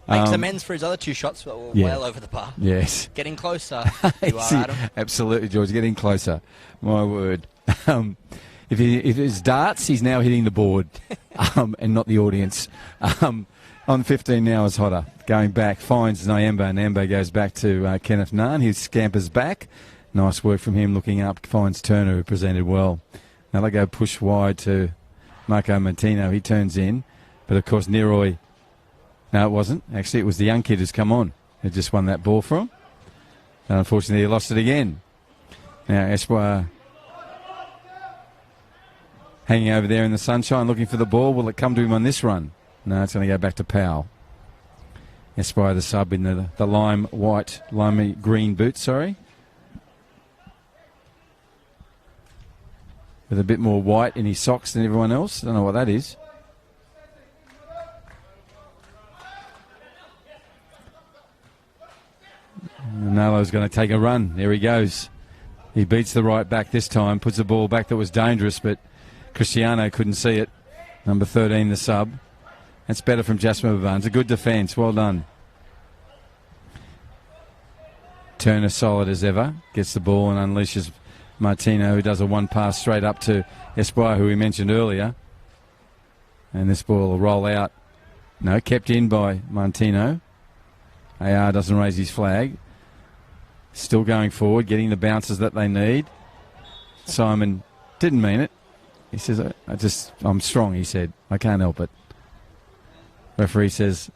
Makes amends for his other two shots, but were well over the bar. Yes. Getting closer. You are, Adam. Absolutely, George. Getting closer. My word. If it's darts, he's now hitting the board and not the audience. On 15 now is Hodder. Going back, finds Nyamba. Nyamba goes back to Kenneth Nunn. He scampers back. Nice work from him looking up. Finds Turner, who presented well. Now they go push wide to Marco Martino. He turns in. But, of course, Neroy... No, it wasn't. Actually, it was the young kid who's come on who just won that ball from him. And unfortunately, he lost it again. Now, Esquire hanging over there in the sunshine looking for the ball. Will it come to him on this run? No, it's going to go back to Powell. Esquire, the sub in the limey green boots, sorry. With a bit more white in his socks than everyone else. Don't know what that is. Nalo's going to take a run. There he goes. He beats the right back this time. Puts the ball back that was dangerous, but Cristiano couldn't see it. Number 13, the sub. That's better from Jasper Barnes. A good defence. Well done. Turner solid as ever. Gets the ball and unleashes Martino, who does a one pass straight up to Esquire, who we mentioned earlier. And this ball will roll out. No, kept in by Martino. AR doesn't raise his flag. Still going forward, getting the bounces that they need. Simon didn't mean it. He says, I'm strong, he said. I can't help it. Referee says,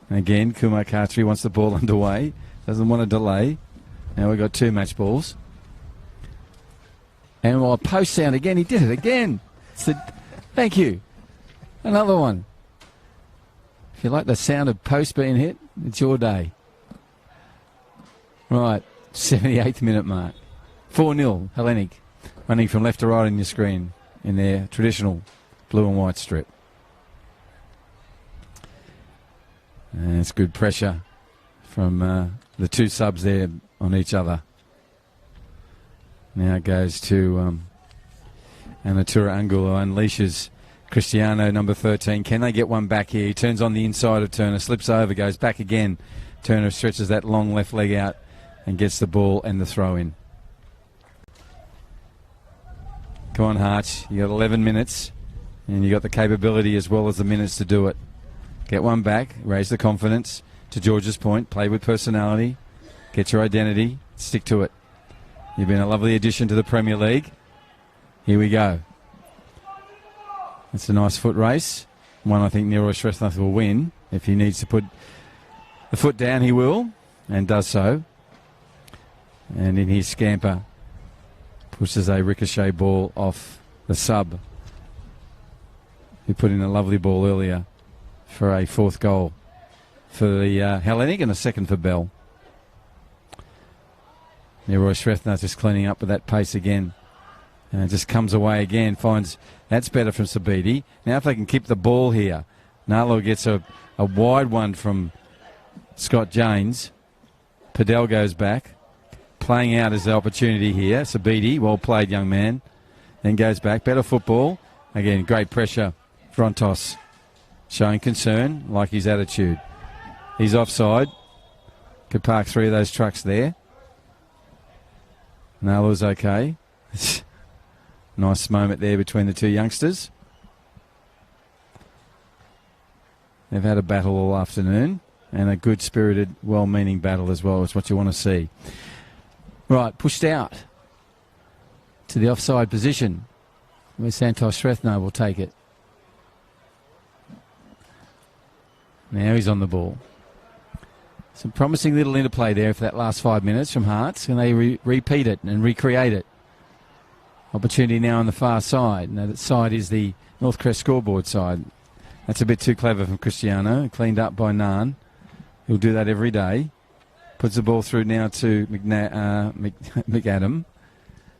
again, Kumar Khatri wants the ball underway. Doesn't want to delay. Now we've got two match balls. And while post sound again, he did it again. Said, thank you. Another one. If you like the sound of post being hit, it's your day. Right, 78th minute mark. 4-0, Hellenic. Running from left to right on your screen in their traditional blue and white strip. And it's good pressure from the two subs there on each other. Now it goes to And Matura Angulo unleashes Cristiano, number 13. Can they get one back here? He turns on the inside of Turner, slips over, goes back again. Turner stretches that long left leg out and gets the ball and the throw in. Come on, Harch. You got 11 minutes, and you got the capability as well as the minutes to do it. Get one back, raise the confidence. To George's point, play with personality, get your identity, stick to it. You've been a lovely addition to the Premier League. Here we go. It's a nice foot race. One I think Nero Shrestha will win. If he needs to put the foot down, he will, and does so. And in his scamper, pushes a ricochet ball off the sub. He put in a lovely ball earlier for a 4th goal for the Hellenic and a 2nd for Bell. Nero Shrestha just cleaning up with that pace again. And just comes away again, finds that's better from Sabidi. Now if they can keep the ball here, Nalo gets a wide one from Scott Janes. Padel goes back. Playing out as the opportunity here. Sabidi, well played, young man. Then goes back. Better football. Again, great pressure. Frontos showing concern, like his attitude. He's offside. Could park 3 of those trucks there. Nalo's okay. Nice moment there between the 2 youngsters. They've had a battle all afternoon, and a good-spirited, well-meaning battle as well. It's what you want to see. Right, pushed out to the offside position, where Santos Shrestha will take it. Now he's on the ball. Some promising little interplay there for that last 5 minutes from Hearts. Can they repeat it and recreate it? Opportunity now on the far side. Now that side is the Northcrest scoreboard side. That's a bit too clever from Cristiano. Cleaned up by Nan. He'll do that every day. Puts the ball through now to McAdam.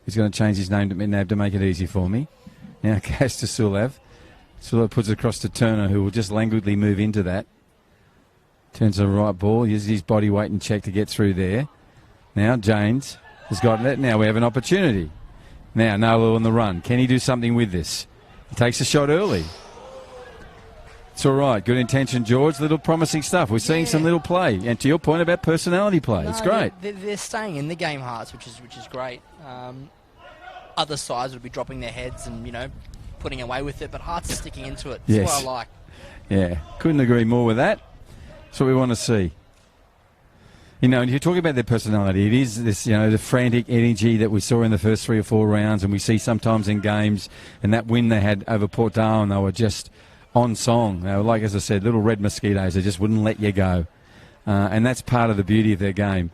He's going to change his name to McNab to make it easy for me. Now Cash to Sulev. Sulev puts it across to Turner, who will just languidly move into that. Turns the right ball. Uses his body weight and check to get through there. Now James has gotten it. Now we have an opportunity. Now, Nalu on the run. Can he do something with this? He takes a shot early. It's all right. Good intention, George. Little promising stuff. We're seeing some little play. And to your point about personality play, it's great. They're staying in the game, Hearts, which is great. Other sides would be dropping their heads and, putting away with it, but Hearts are sticking into it. That's what I like. Yeah, couldn't agree more with that. That's what we want to see. And you're talking about their personality. It is this, the frantic energy that we saw in the first 3 or 4 rounds, and we see sometimes in games. And that win they had over Port Darwin, they were just on song. They were, like, as I said, little red mosquitoes. They just wouldn't let you go. And that's part of the beauty of their game.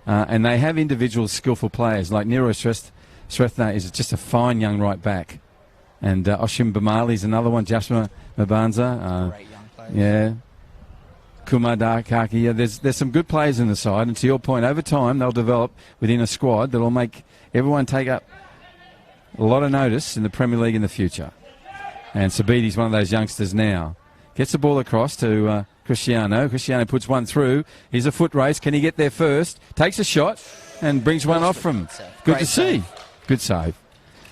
And they have individual skillful players. Like Nero Shrestha is just a fine young right back. And Oshim Bamali is another one. Jasper Mabanza. Great young players. Yeah. Kumar Kaki. Yeah, there's some good players in the side. And to your point, over time, they'll develop within a squad that'll make everyone take up a lot of notice in the Premier League in the future. And Sabidi's one of those youngsters now. Gets the ball across to Cristiano. Cristiano puts one through. Here's a foot race. Can he get there first? Takes a shot and brings one off from. Good to see. Good save.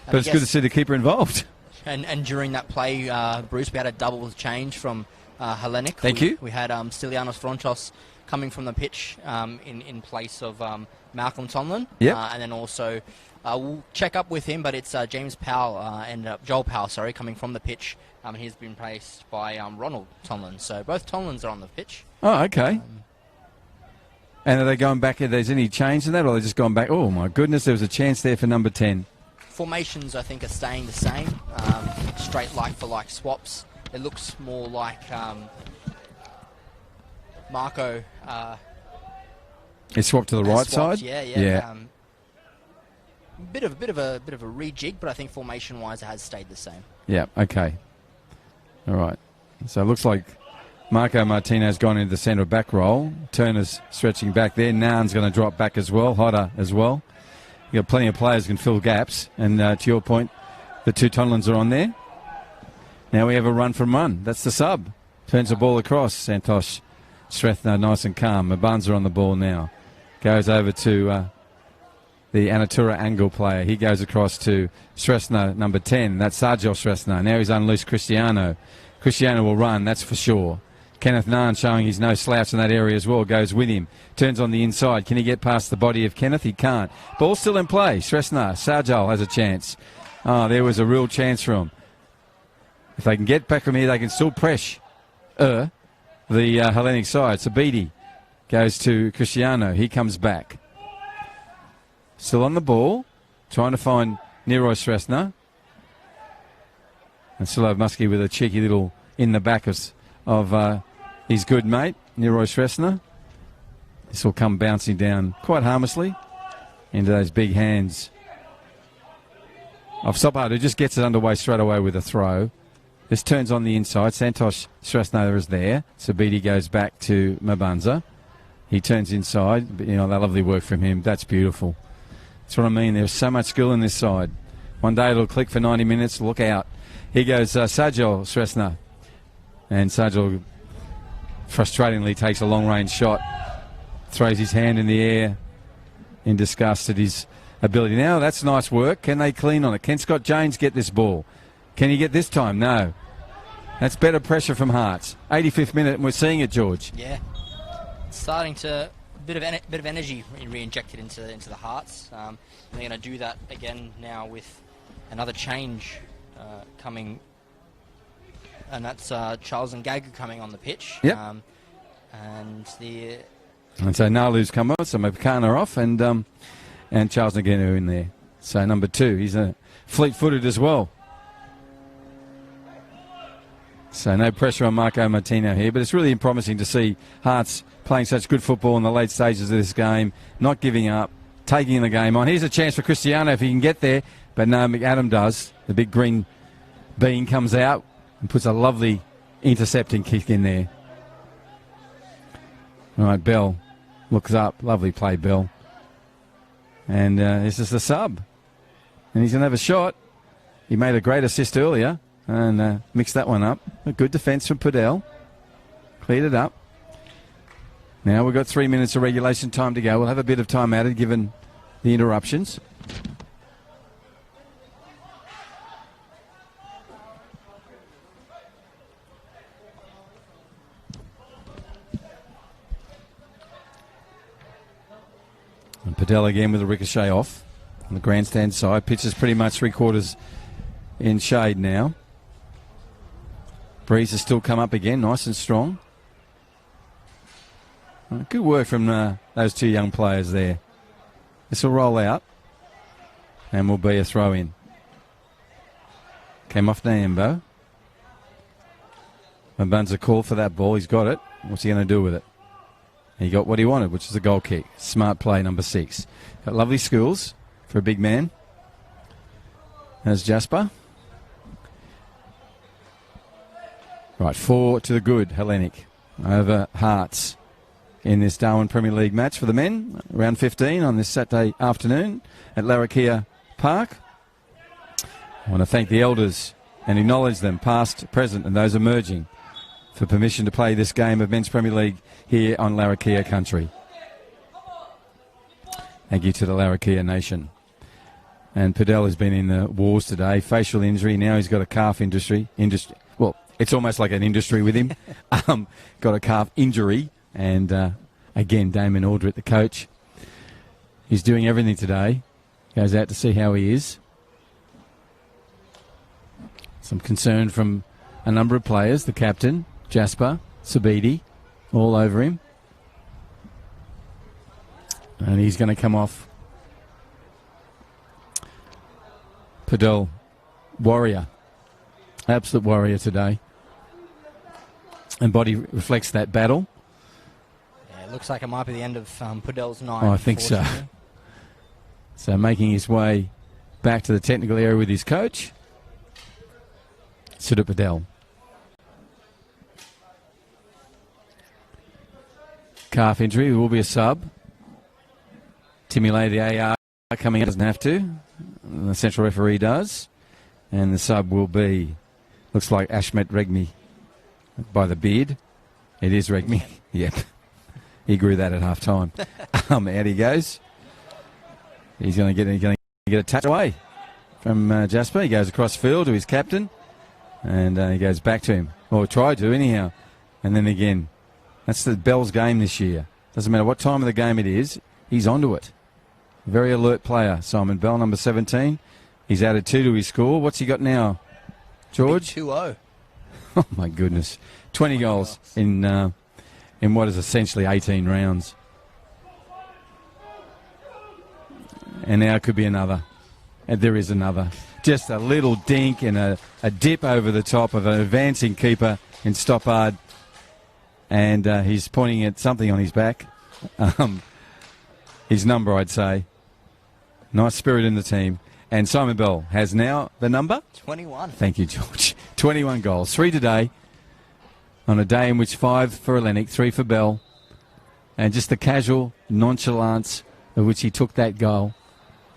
But it's good to see the keeper involved. And during that play, Bruce, we had a double change from Hellenic. Thank you. We had Stylianos Frontos coming from the pitch in place of Malcolm Tomlin. Yep. And then also, we'll check up with him, but it's James Powell and Joel Powell, coming from the pitch. He's been replaced by Ronald Tomlin. So both Tomlins are on the pitch. Oh, okay. And are they going back? If there's any change in that, or are they just gone back? Oh, my goodness, there was a chance there for number 10. Formations, I think, are staying the same. Straight like-for-like swaps. It looks more like Marco. It's swapped to the right swapped, side. Yeah. Bit of a rejig, but I think formation-wise, it has stayed the same. Yeah. Okay. All right. So it looks like Marco Martinez gone into the centre back role. Turner's stretching back there. Nan's going to drop back as well. Hodder as well. You've got plenty of players who can fill gaps. And to your point, the 2 Tonlins are on there. Now we have a run from one. That's the sub. Turns the ball across. Santosh Shrestha nice and calm. Mabanza on the ball now. Goes over to the Anatura Angle player. He goes across to Sresna, number 10. That's Sargel Sresna. Now he's unleashed Cristiano. Cristiano will run, that's for sure. Kenneth Nahn showing he's no slouch in that area as well. Goes with him. Turns on the inside. Can he get past the body of Kenneth? He can't. Ball still in play. Sresna. Sargel has a chance. Oh, there was a real chance for him. If they can get back from here, they can still press the Hellenic side. Sabidi goes to Cristiano. He comes back. Still on the ball. Trying to find Nero Sresna. And still have Muskie with a cheeky little in the back of his good mate, Nero Sresna. This will come bouncing down quite harmlessly into those big hands of Sopard, who just gets it underway straight away with a throw. This turns on the inside. Santosh Sresna is there. Sabidi goes back to Mabanza. He turns inside. You know, that lovely work from him. That's beautiful. That's what I mean. There's so much skill in this side. One day it'll click for 90 minutes. Look out. Here goes Sargel Sresna. And Sargel frustratingly takes a long-range shot. Throws his hand in the air in disgust at his ability. Now, that's nice work. Can they clean on it? Can Scott James get this ball? Can he get this time? No. That's better pressure from Hearts. 85th minute, and we're seeing it, George. Yeah. Starting to... bit of energy re-injected into the Hearts. And they're going to do that again now with another change coming, and that's Charles Ngagu coming on the pitch. Yep. And so Nalu's come on, so Mapakana off, and Charles Ngagu in there. So number 2, he's fleet-footed as well. So no pressure on Marco Martino here, but it's really promising to see Hearts playing such good football in the late stages of this game, not giving up, taking the game on. Here's a chance for Cristiano if he can get there, but no, McAdam does. The big green bean comes out and puts a lovely intercepting kick in there. All right, Bell looks up. Lovely play, Bell. And this is the sub. And he's going to have a shot. He made a great assist earlier and mixed that one up. A good defence from Padel. Cleared it up. Now we've got 3 minutes of regulation time to go. We'll have a bit of time added given the interruptions. And Padel again with a ricochet off on the grandstand side. Pitch is pretty much 3/4 in shade now. Breeze has still come up again, nice and strong. Good work from those 2 young players there. This will roll out and will be a throw in. Came off Nyambo. Mabunza called for that ball. He's got it. What's he going to do with it? He got what he wanted, which is a goal kick. Smart play, number 6. Got lovely skills for a big man. There's Jasper. Right, 4 to the good, Hellenic over Hearts in this Darwin Premier League match for the men. Round 15 on this Saturday afternoon at Larrakia Park. I want to thank the elders and acknowledge them, past, present, and those emerging, for permission to play this game of Men's Premier League here on Larrakia country. Thank you to the Larrakia nation. And Padel has been in the wars today. Facial injury. Now he's got a calf industry. Well, it's almost like an industry with him. Got a calf injury. And again, Damon Aldrich, the coach, he's doing everything today. Goes out to see how he is. Some concern from a number of players. The captain, Jasper, Sabidi, all over him. And he's going to come off. Padel, warrior. Absolute warrior today. And body reflects that battle. Yeah, it looks like it might be the end of Padel's night. Oh, I think so. So making his way back to the technical area with his coach. Sudip Padel. Calf injury, will be a sub. Timmy the AR coming out, doesn't have to. The central referee does. And the sub will be, looks like Ashmet Regmi by the beard. It is Regmi. Yep. He grew that at half time. Out he goes. He's going to get a touch away from Jasper. He goes across field to his captain, and he goes back to him, or tried to anyhow. And then again, that's the Bell's game this year. Doesn't matter what time of the game it is, he's onto it. Very alert player, Simon Bell, number 17. He's added 2 to his score. What's he got now, George? 2-0. Oh, my goodness. 20 goals in what is essentially 18 rounds. And now it could be another. And there is another. Just a little dink and a dip over the top of an advancing keeper in Stoppard. And he's pointing at something on his back. His number, I'd say. Nice spirit in the team. And Simon Bell has now the number? 21. Thank you, George. 21 goals. 3 today. On a day in which 5 for Hellenic, 3 for Bell. And just the casual nonchalance of which he took that goal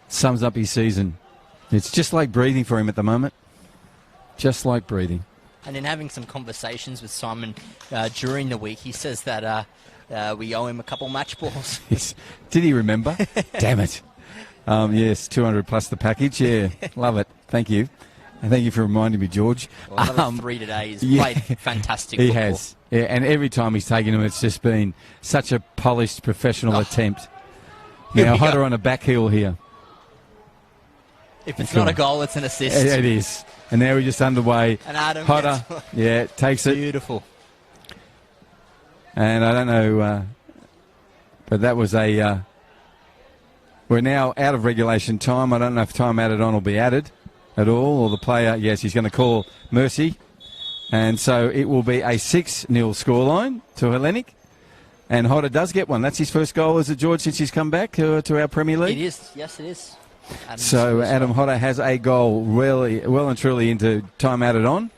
sums up his season. It's just like breathing for him at the moment. Just like breathing. And in having some conversations with Simon during the week, he says that we owe him a couple match balls. Did he remember? Damn it. Yes, 200 plus the package. Yeah, love it. Thank you. And thank you for reminding me, George. Well, another 3 today. He's played fantastic He football. has. Yeah, and every time he's taken him, it's just been such a polished professional attempt. Now, Hodder on a back heel here. If it's not a goal, it's an assist. It is. And now we're just underway. And Adam Hodder, takes it. Beautiful. And I don't know, but that was a... we're now out of regulation time. I don't know if time added on will be added at all, or the player, yes, he's going to call mercy. And so it will be a 6-0 scoreline to Hellenic. And Hodder does get one. That's his first goal, is it, George, since he's come back to our Premier League? It is. Yes, it is. So Adam Hodder has a goal really well and truly into time added on,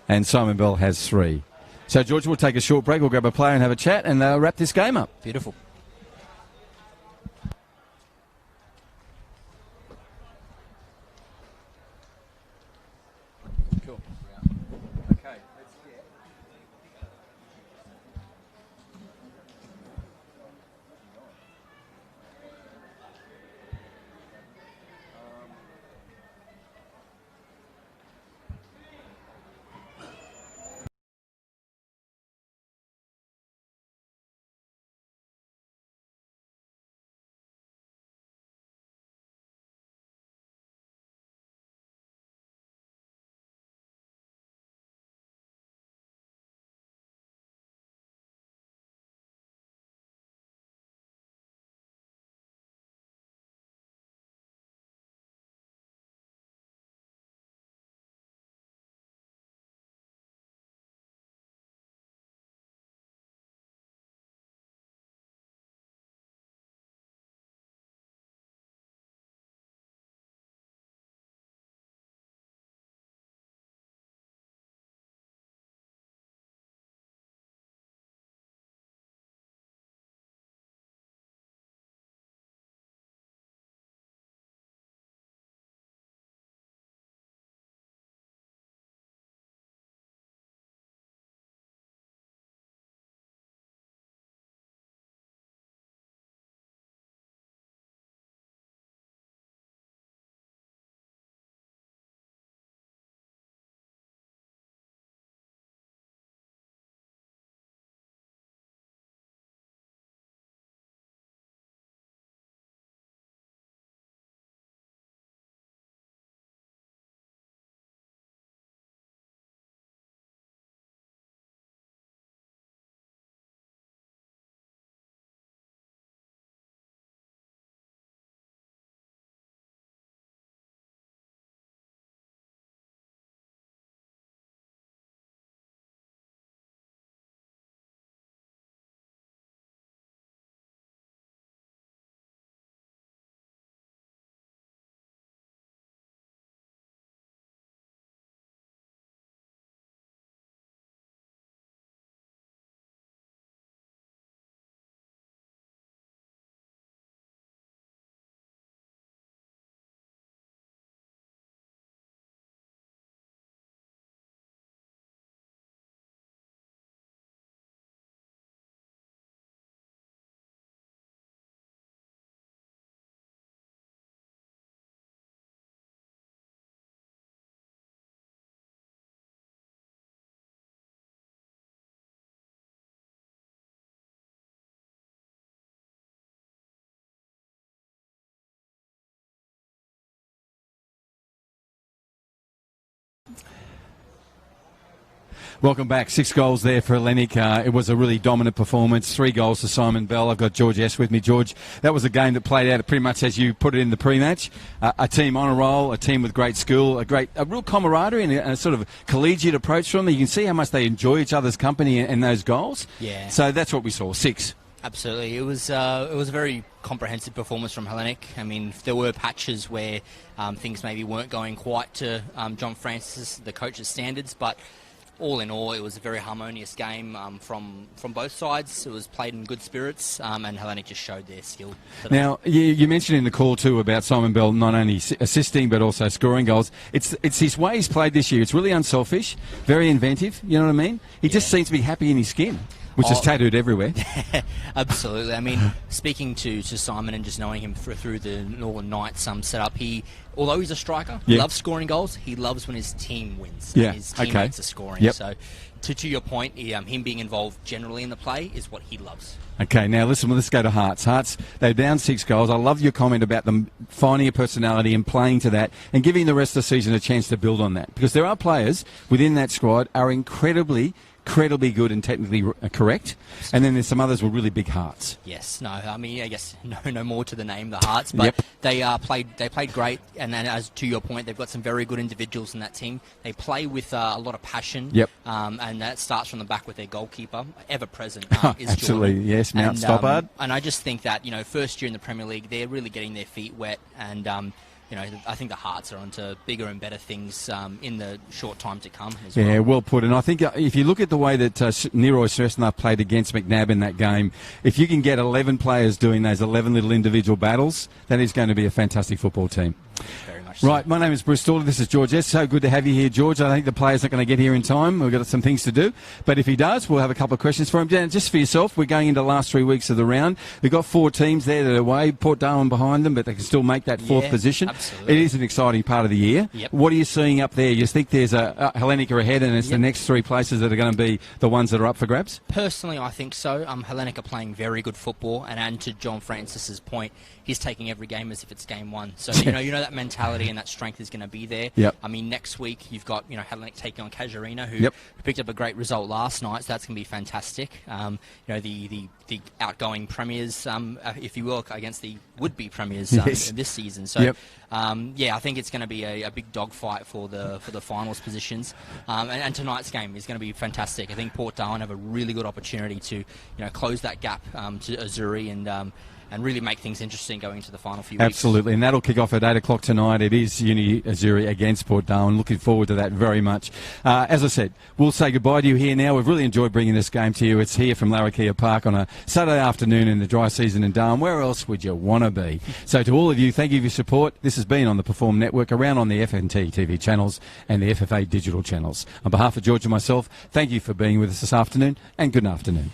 and Simon Bell has 3. So, George, we'll take a short break. We'll grab a player and have a chat and wrap this game up. Beautiful. Welcome back. 6 goals there for Hellenic. It was a really dominant performance. 3 goals to Simon Bell. I've got George S. with me. George, that was a game that played out pretty much as you put it in the pre-match. A team on a roll, a team with great skill, a real camaraderie and a sort of collegiate approach from them. You can see how much they enjoy each other's company and those goals. Yeah. So that's what we saw. 6. Absolutely. It was a very comprehensive performance from Hellenic. I mean, there were patches where things maybe weren't going quite to John Francis, the coach's standards, but all in all, it was a very harmonious game from both sides. It was played in good spirits, and Hellenic just showed their skill today. Now, you mentioned in the call too about Simon Bell not only assisting but also scoring goals. It's his way he's played this year. It's really unselfish, very inventive. You know what I mean? He just seems to be happy in his skin, which is tattooed everywhere. Absolutely. I mean, speaking to Simon and just knowing him through the Northern Knights setup, although he's a striker, he loves scoring goals. He loves when his team wins. Yeah. And his teammates are scoring. Yep. So, to your point, him being involved generally in the play is what he loves. Okay, now listen, let's go to Hearts. Hearts, they're down 6 goals. I love your comment about them finding a personality and playing to that and giving the rest of the season a chance to build on that. Because there are players within that squad are incredibly good and technically correct, and then there's some others with really big hearts. Yes, no, I mean, I guess no more to the name, the Hearts, but they played great, and then as to your point, they've got some very good individuals in that team. They play with a lot of passion, and that starts from the back with their goalkeeper, ever present. Is Absolutely, Jordan. yes, Mount Stoppard. And I just think that first year in the Premier League, they're really getting their feet wet, and I think the Hearts are onto bigger and better things in the short time to come as well. Yeah, well put. And I think if you look at the way that Neroy Sresnath played against McNabb in that game, if you can get 11 players doing those 11 little individual battles, that is going to be a fantastic football team. Very much Right, so. my name is Bruce Stawler. This is George S. So good to have you here, George. I think the player's not going to get here in time. We've got some things to do. But if he does, we'll have a couple of questions for him. Dan, just for yourself, we're going into the last 3 weeks of the round. We've got 4 teams there that are away, Port Darwin behind them, but they can still make that 4th position. Absolutely. It is an exciting part of the year. Yep. What are you seeing up there? You think there's a Hellenic are ahead and it's the next 3 places that are going to be the ones that are up for grabs? Personally, I think so. Hellenic are playing very good football, and to John Francis's point, he's taking every game as if it's game 1. So you know that mentality and that strength is going to be there. Yep. I mean, next week you've got Hellenic taking on Casuarina, who picked up a great result last night. So that's going to be fantastic. The outgoing premiers, if you will, against the would-be premiers this season. So I think it's going to be a big dogfight for the finals positions. And tonight's game is going to be fantastic. I think Port Darwin have a really good opportunity to close that gap to Azuri and really make things interesting going into the final few weeks. Absolutely, and that'll kick off at 8 o'clock tonight. It is Uni Azuri against Port Darwin. Looking forward to that very much. As I said, we'll say goodbye to you here now. We've really enjoyed bringing this game to you. It's here from Larrakia Park on a Saturday afternoon in the dry season in Darwin. Where else would you want to be? So to all of you, thank you for your support. This has been on the Perform Network, around on the FNT TV channels and the FFA digital channels. On behalf of George and myself, thank you for being with us this afternoon, and good afternoon.